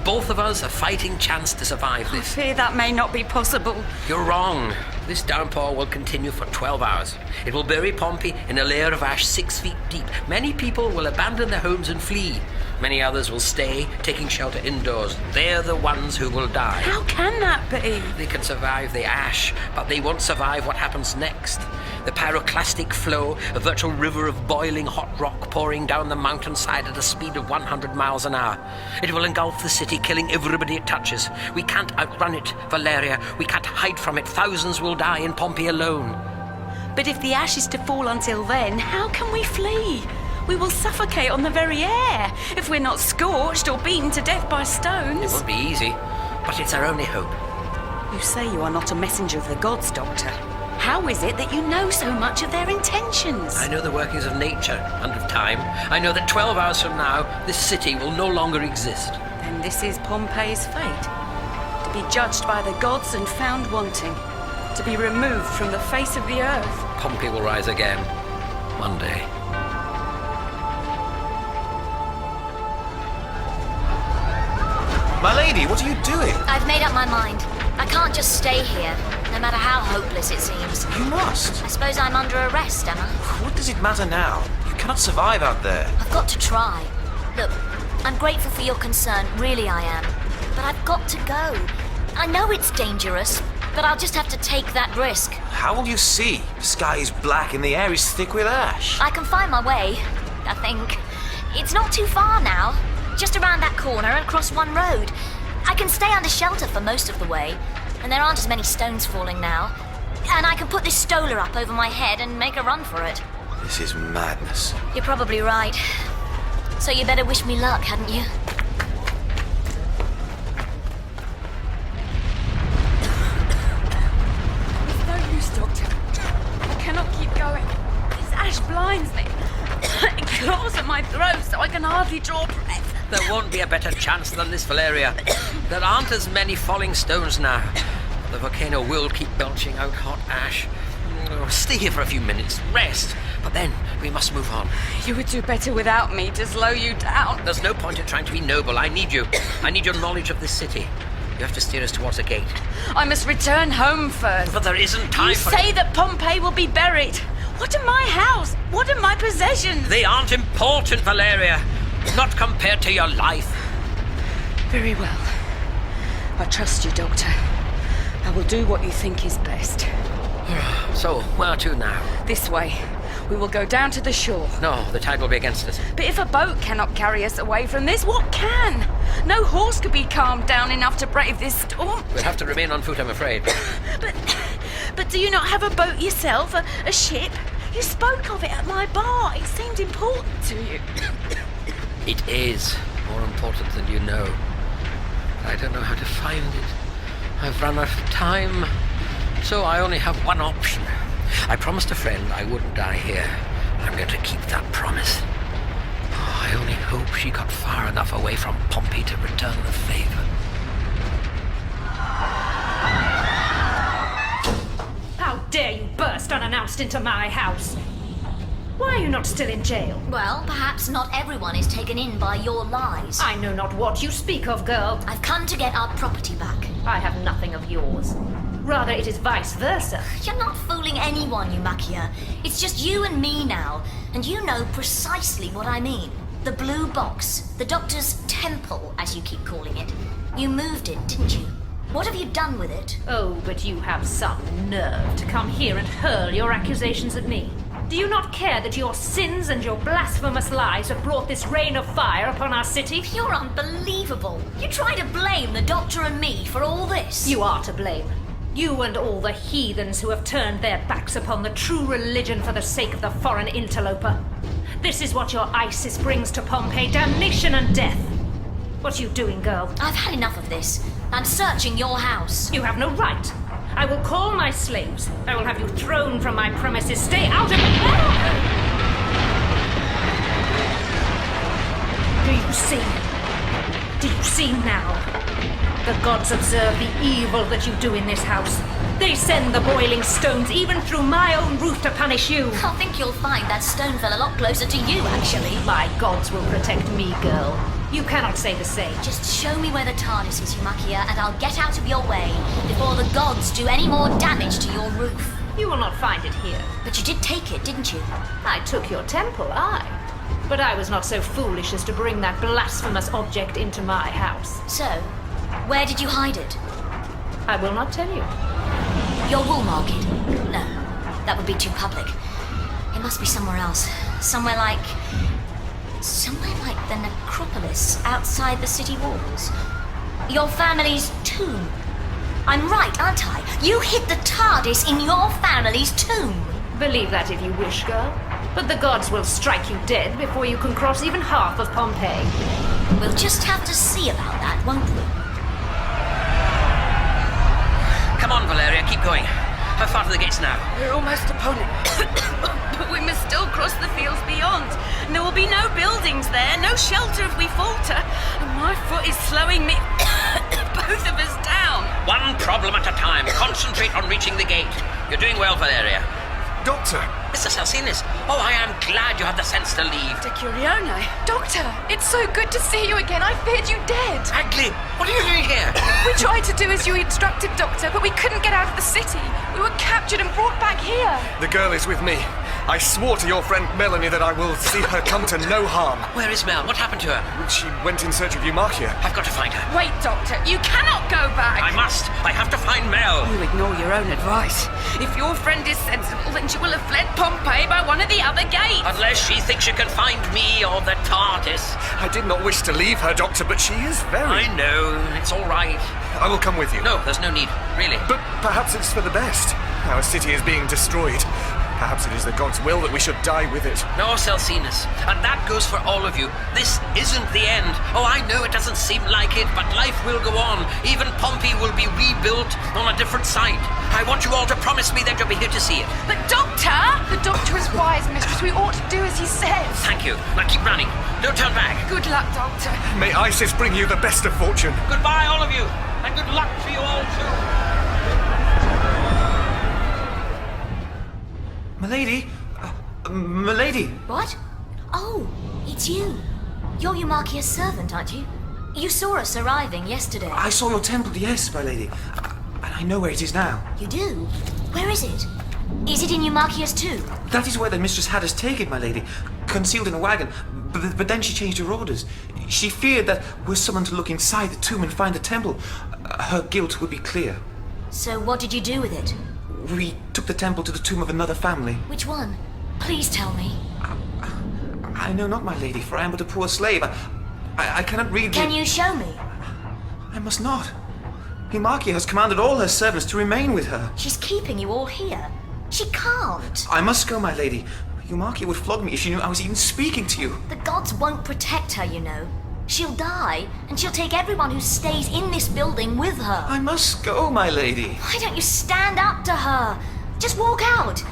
both of us a fighting chance to survive this. I fear that may not be possible. You're wrong. This downpour will continue for 12 hours. It will bury Pompeii in a layer of ash 6 feet deep. Many people will abandon their homes and flee. Many others will stay, taking shelter indoors. They're the ones who will die. How can that be? They can survive the ash, but they won't survive what happens next. The pyroclastic flow, a virtual river of boiling hot rock pouring down the mountainside at a speed of 100 miles an hour. It will engulf the city, killing everybody it touches. We can't outrun it, Valeria. We can't hide from it. Thousands will die in Pompeii alone. But if the ash is to fall until then, how can we flee? We will suffocate on the very air if we're not scorched or beaten to death by stones. It won't be easy, but it's our only hope. You say you are not a messenger of the gods, Doctor. How is it that you know so much of their intentions? I know the workings of nature and of time. I know that 12 hours from now, this city will no longer exist. Then this is Pompeii's fate. To be judged by the gods and found wanting. To be removed from the face of the earth. Pompeii will rise again. One day. My lady, what are you doing? I've made up my mind. I can't just stay here, no matter how hopeless it seems. You must. I suppose I'm under arrest, am I? What does it matter now? You cannot survive out there. I've got to try. Look, I'm grateful for your concern, really I am. But I've got to go. I know it's dangerous, but I'll just have to take that risk. How will you see? The sky is black and the air is thick with ash. I can find my way, I think. It's not too far now. Just around that corner and across one road. I can stay under shelter for most of the way, and there aren't as many stones falling now. And I can put this stola up over my head and make a run for it. This is madness. You're probably right. So you better wish me luck, hadn't you? It's no use, Doctor. I cannot keep going. This ash blinds me. It claws at my throat so I can hardly draw breath. There won't be a better chance than this, Valeria. There aren't as many falling stones now. The volcano will keep belching out hot ash. Stay here for a few minutes, rest, but then we must move on. You would do better without me to slow you down. There's no point in trying to be noble. I need you. I need your knowledge of this city. You have to steer us towards a gate. I must return home first. But there isn't time for... You say that Pompeii will be buried. What of my house? What of my possessions? They aren't important, Valeria. Not compared to your life. Very well. I trust you, Doctor. I will do what you think is best. So, where to now? This way. We will go down to the shore. No, the tide will be against us. But if a boat cannot carry us away from this, what can? No horse could be calmed down enough to brave this storm. We'll have to remain on foot, I'm afraid. But do you not have a boat yourself? A ship? You spoke of it at my bar. It seemed important to you. It is more important than you know. I don't know how to find it. I've run out of time, so I only have one option. I promised a friend I wouldn't die here. I'm going to keep that promise. Oh, I only hope she got far enough away from Pompeii to return the favor. How dare you burst unannounced into my house? Why are you not still in jail? Well, perhaps not everyone is taken in by your lies. I know not what you speak of, girl. I've come to get our property back. I have nothing of yours. Rather, it is vice versa. You're not fooling anyone, Eumakia. It's just you and me now, and you know precisely what I mean. The blue box, the doctor's temple, as you keep calling it. You moved it, didn't you? What have you done with it? Oh, but you have some nerve to come here and hurl your accusations at me. Do you not care that your sins and your blasphemous lies have brought this rain of fire upon our city? You're unbelievable. You try to blame the doctor and me for all this. You are to blame. You and all the heathens who have turned their backs upon the true religion for the sake of the foreign interloper. This is what your ISIS brings to Pompeii, damnation and death. What are you doing, girl? I've had enough of this. I'm searching your house. You have no right. I will call my slaves. I will have you thrown from my premises. Stay out of it. Do you see? Do you see now? The gods observe the evil that you do in this house. They send the boiling stones even through my own roof to punish you. I think you'll find that stone fell a lot closer to you, actually. My gods will protect me, girl. You cannot say the same. Just show me where the TARDIS is, Eumakia, and I'll get out of your way before the gods do any more damage to your roof. You will not find it here. But you did take it, didn't you? I took your temple, aye. But I was not so foolish as to bring that blasphemous object into my house. So, where did you hide it? I will not tell you. Your wool market? No, that would be too public. It must be somewhere else. Somewhere like the necropolis outside the city walls. Your family's tomb. I'm right, aren't I? You hid the TARDIS in your family's tomb. Believe that if you wish, girl. But the gods will strike you dead before you can cross even half of Pompeii. We'll just have to see about that, won't we? Come on, Valeria, keep going. How far to the gates now? We're almost upon it. But we must still cross the fields beyond. And there will be no buildings there, no shelter if we falter. And my foot is slowing me both of us down. One problem at a time. Concentrate on reaching the gate. You're doing well, Valeria. Doctor! Mr. Salsinus, oh, I am glad you had the sense to leave. De Curione. Doctor, it's so good to see you again. I feared you dead. Agli, what are you doing here? We tried to do as you instructed, Doctor, but we couldn't get out of the city. We were captured and brought back here. The girl is with me. I swore to your friend Melanie that I will see her come to no harm. Where is Mel? What happened to her? She went in search of Eumakia. I've got to find her. Wait, Doctor, you cannot go back. I must. I have to find Mel. You ignore your own advice. If your friend is sensible, then she will have fled Pompeii by one of the other gates. Unless she thinks she can find me or the TARDIS. I did not wish to leave her, Doctor, but she is very... I know. It's all right. I will come with you. No, there's no need. Really. But perhaps it's for the best. Our city is being destroyed. Perhaps it is the gods' will that we should die with it. No, Celsinus. And that goes for all of you. This isn't the end. Oh, I know it doesn't seem like it, but life will go on. Even Pompeii will be rebuilt on a different site. I want you all to promise me that you'll be here to see it. But Doctor! The doctor is wise, mistress. We ought to do as he says. Thank you. Now keep running. Don't turn back. Good luck, Doctor. May Isis bring you the best of fortune. Goodbye, all of you. And good luck to you all, too. Milady? Milady! What? Oh, it's you. You're Eumakia's servant, aren't you? You saw us arriving yesterday. I saw your temple, yes, my lady. And I know where it is now. You do? Where is it? Is it in Eumakia's tomb? That is where the mistress had us taken, my lady. Concealed in a wagon. But then she changed her orders. She feared that were someone to look inside the tomb and find the temple, her guilt would be clear. So what did you do with it? We took the temple to the tomb of another family. Which one? Please tell me. I know not, my lady, for I am but a poor slave. I cannot read Can you show me? I must not. Eumakia has commanded all her servants to remain with her. She's keeping you all here. She can't. I must go, my lady. Eumakia would flog me if she knew I was even speaking to you. The gods won't protect her, you know. She'll die, and she'll take everyone who stays in this building with her. I must go, my lady. Why don't you stand up to her? Just walk out.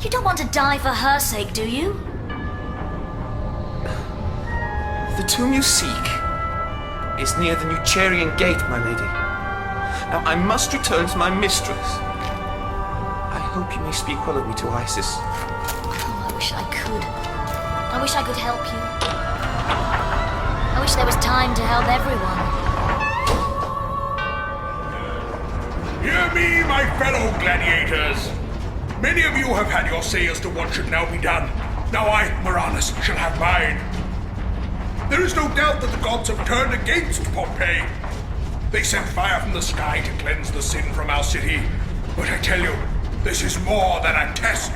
You don't want to die for her sake, do you? The tomb you seek is near the Nucherian Gate, my lady. Now I must return to my mistress. I hope you may speak well of me to Isis. Oh, I wish I could. I wish I could help you. I wish there was time to help everyone. Hear me, my fellow gladiators. Many of you have had your say as to what should now be done. Now I, Moranus, shall have mine. There is no doubt that the gods have turned against Pompeii. They sent fire from the sky to cleanse the sin from our city. But I tell you, this is more than a test.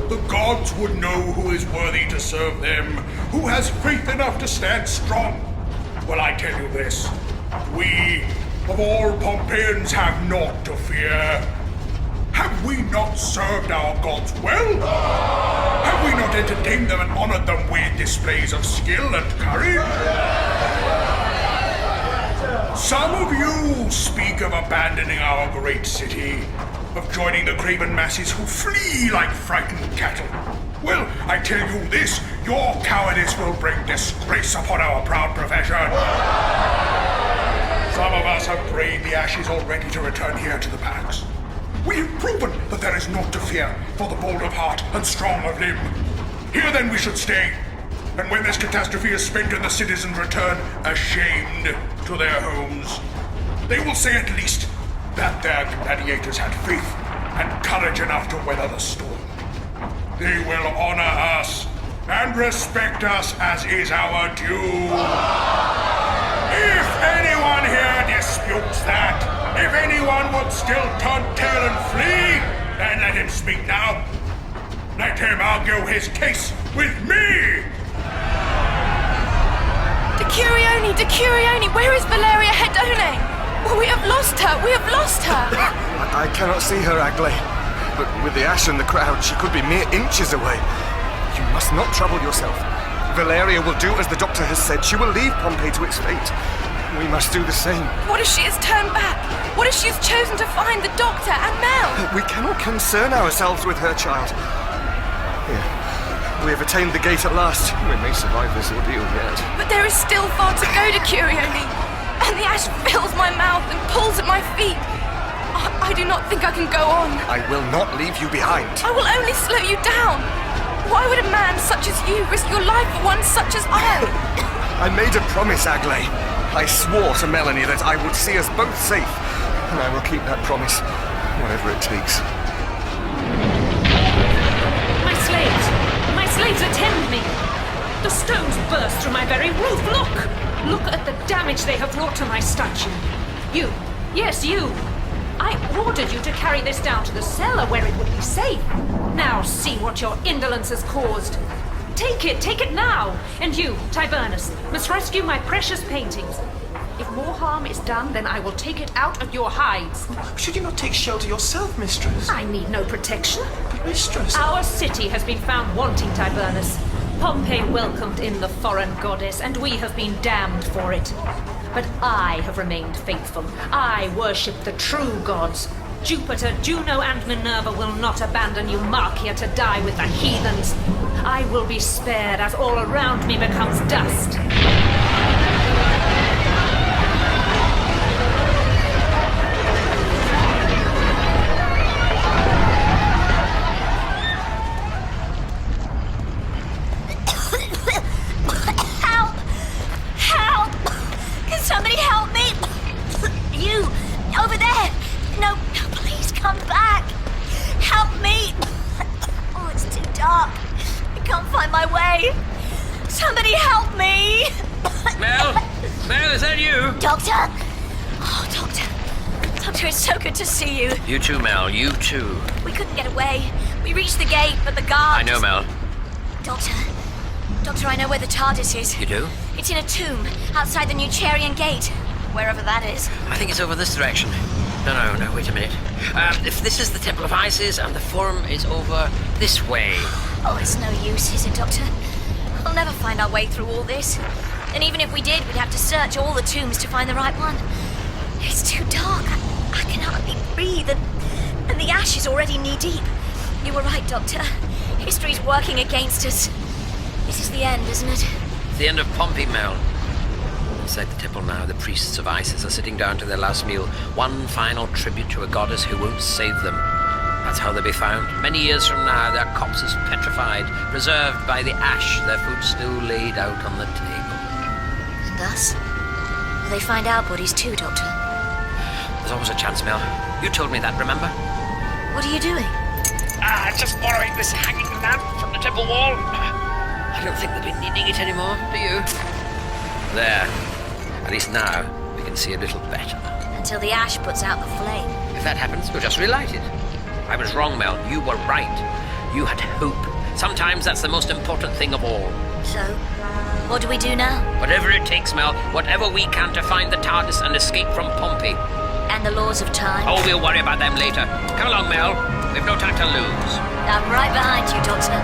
The gods would know who is worthy to serve them, who has faith enough to stand strong. Well, I tell you this. We, of all Pompeians, have naught to fear. Have we not served our gods well? Have we not entertained them and honored them with displays of skill and courage? Some of you speak of abandoning our great city, of joining the craven masses who flee like frightened cattle. Well, I tell you this, your cowardice will bring disgrace upon our proud profession. Some of us have braved the ashes already to return here to the barracks. We have proven that there is naught to fear for the bold of heart and strong of limb. Here then we should stay, and when this catastrophe is spent and the citizens return ashamed to their homes, they will say at least that their gladiators had faith and courage enough to weather the storm. They will honor us and respect us as is our due. If anyone here disputes that, if anyone would still turn tail and flee, then let him speak now. Let him argue his case with me! Decurione, where is Valeria Hedone? Oh, we have lost her, I cannot see her, Agley. But with the ash and the crowd, she could be mere inches away. You must not trouble yourself. Valeria will do as the doctor has said. She will leave Pompeii to its fate. We must do the same. What if she has turned back? What if she has chosen to find the doctor and Mel? We cannot concern ourselves with her, child. Here, we have attained the gate at last. We may survive this ordeal yet. But there is still far to go to Curione, and the ash fills my mouth and pulls at my feet. I do not think I can go on. I will not leave you behind. I will only slow you down. Why would a man such as you risk your life for one such as I? I made a promise, Agley. I swore to Melanie that I would see us both safe, and I will keep that promise, whatever it takes. My slaves attend me! The stones burst through my very roof, Look at the damage they have wrought to my statue. You, yes you! I ordered you to carry this down to the cellar where it would be safe. Now see what your indolence has caused. Take it now! And you, Tiburnus, must rescue my precious paintings. If more harm is done, then I will take it out of your hides. Should you not take shelter yourself, mistress? I need no protection. But, mistress... Our city has been found wanting, Tiburnus. Pompey welcomed in the foreign goddess, and we have been damned for it. But I have remained faithful. I worship the true gods. Jupiter, Juno, and Minerva will not abandon you, Marcia, to die with the heathens. I will be spared as all around me becomes dust. You too, Mel, you too. We couldn't get away. We reached the gate, but the guard... I know, Mel. Doctor, I know where the TARDIS is. You do? It's in a tomb, outside the Nucherian gate. Wherever that is. I think it's over this direction. No, wait a minute. If this is the Temple of Isis, and the Forum is over this way. Oh, it's no use, is it, Doctor? We'll never find our way through all this. And even if we did, we'd have to search all the tombs to find the right one. It's too dark. I can hardly breathe, and the ash is already knee-deep. You were right, Doctor. History's working against us. This is the end, isn't it? It's the end of Pompeii, Mel. Inside the temple now, the priests of Isis are sitting down to their last meal. One final tribute to a goddess who won't save them. That's how they'll be found. Many years from now, their corpses petrified, preserved by the ash, their food still laid out on the table. And us? Will they find our bodies too, Doctor? There's always a chance, Mel. You told me that, remember? What are you doing? Just borrowing this hanging lamp from the temple wall. I don't think they'll be needing it anymore, do you? There. At least now, we can see a little better. Until the ash puts out the flame. If that happens, we'll just relight it. I was wrong, Mel. You were right. You had hope. Sometimes that's the most important thing of all. So, what do we do now? Whatever it takes, Mel. Whatever we can to find the TARDIS and escape from Pompeii. And the laws of time? Oh, we'll worry about them later. Come along, Mel. We've no time to lose. I'm right behind you, Doctor.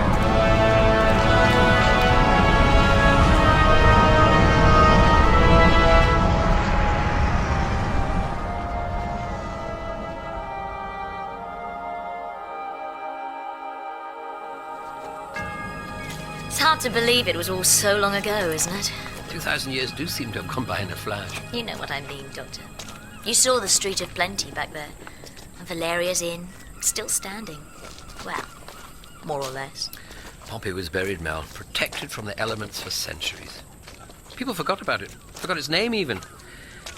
It's hard to believe it was all so long ago, isn't it? 2,000 years do seem to have gone by in a flash. You know what I mean, Doctor. You saw the Street of Plenty back there. And Valeria's Inn, still standing. Well, more or less. Pompeii was buried, Mel, protected from the elements for centuries. People forgot about it, forgot its name even.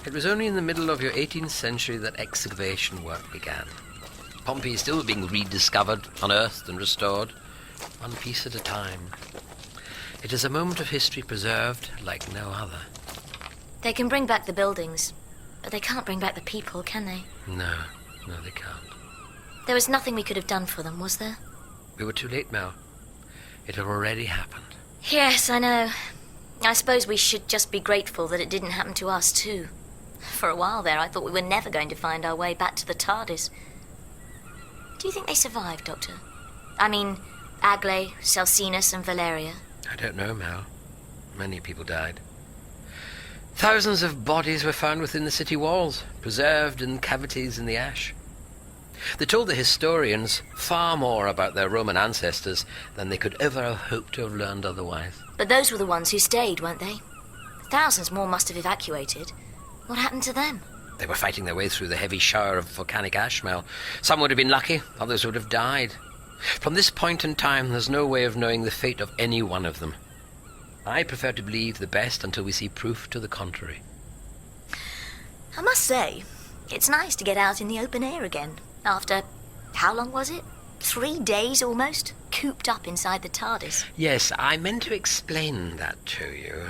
It was only in the middle of your 18th century that excavation work began. Pompeii is still being rediscovered, unearthed and restored, one piece at a time. It is a moment of history preserved like no other. They can bring back the buildings, but they can't bring back the people, can they? No, they can't. There was nothing we could have done for them, was there? We were too late, Mel. It had already happened. Yes, I know. I suppose we should just be grateful that it didn't happen to us, too. For a while there, I thought we were never going to find our way back to the TARDIS. Do you think they survived, Doctor? I mean, Agley, Celsinus and Valeria. I don't know, Mel. Many people died. Thousands of bodies were found within the city walls, preserved in cavities in the ash. They told the historians far more about their Roman ancestors than they could ever have hoped to have learned otherwise. But those were the ones who stayed, weren't they? Thousands more must have evacuated. What happened to them? They were fighting their way through the heavy shower of volcanic ash, Mel. Some would have been lucky, others would have died. From this point in time, there's no way of knowing the fate of any one of them. I prefer to believe the best until we see proof to the contrary. I must say, it's nice to get out in the open air again. After, how long was it? 3 days almost, cooped up inside the TARDIS. Yes, I meant to explain that to you.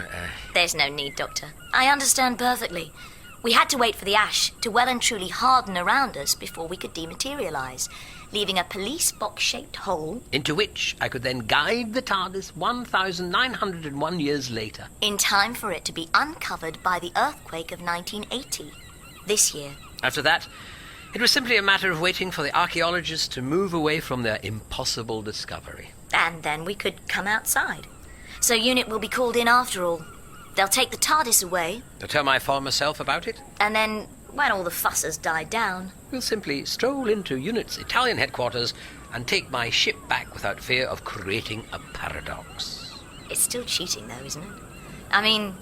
There's no need, Doctor. I understand perfectly. We had to wait for the ash to well and truly harden around us before we could dematerialize, leaving a police box-shaped hole into which I could then guide the TARDIS 1,901 years later. In time for it to be uncovered by the earthquake of 1980, this year. After that, it was simply a matter of waiting for the archaeologists to move away from their impossible discovery. And then we could come outside. So UNIT will be called in after all. They'll take the TARDIS away. To tell my former self about it? And then, when all the fuss has died down, we'll simply stroll into UNIT's Italian headquarters and take my ship back without fear of creating a paradox. It's still cheating, though, isn't it? I mean,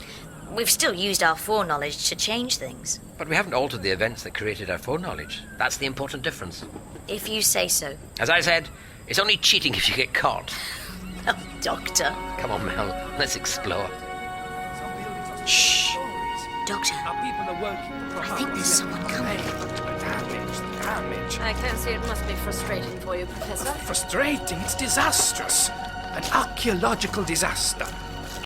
we've still used our foreknowledge to change things. But we haven't altered the events that created our foreknowledge. That's the important difference. If you say so. As I said, it's only cheating if you get caught. Oh, Doctor. Come on, Mel. Let's explore. Shh. Doctor, I think there's someone coming. I can see it must be frustrating for you, Professor. Frustrating? It's disastrous. An archaeological disaster.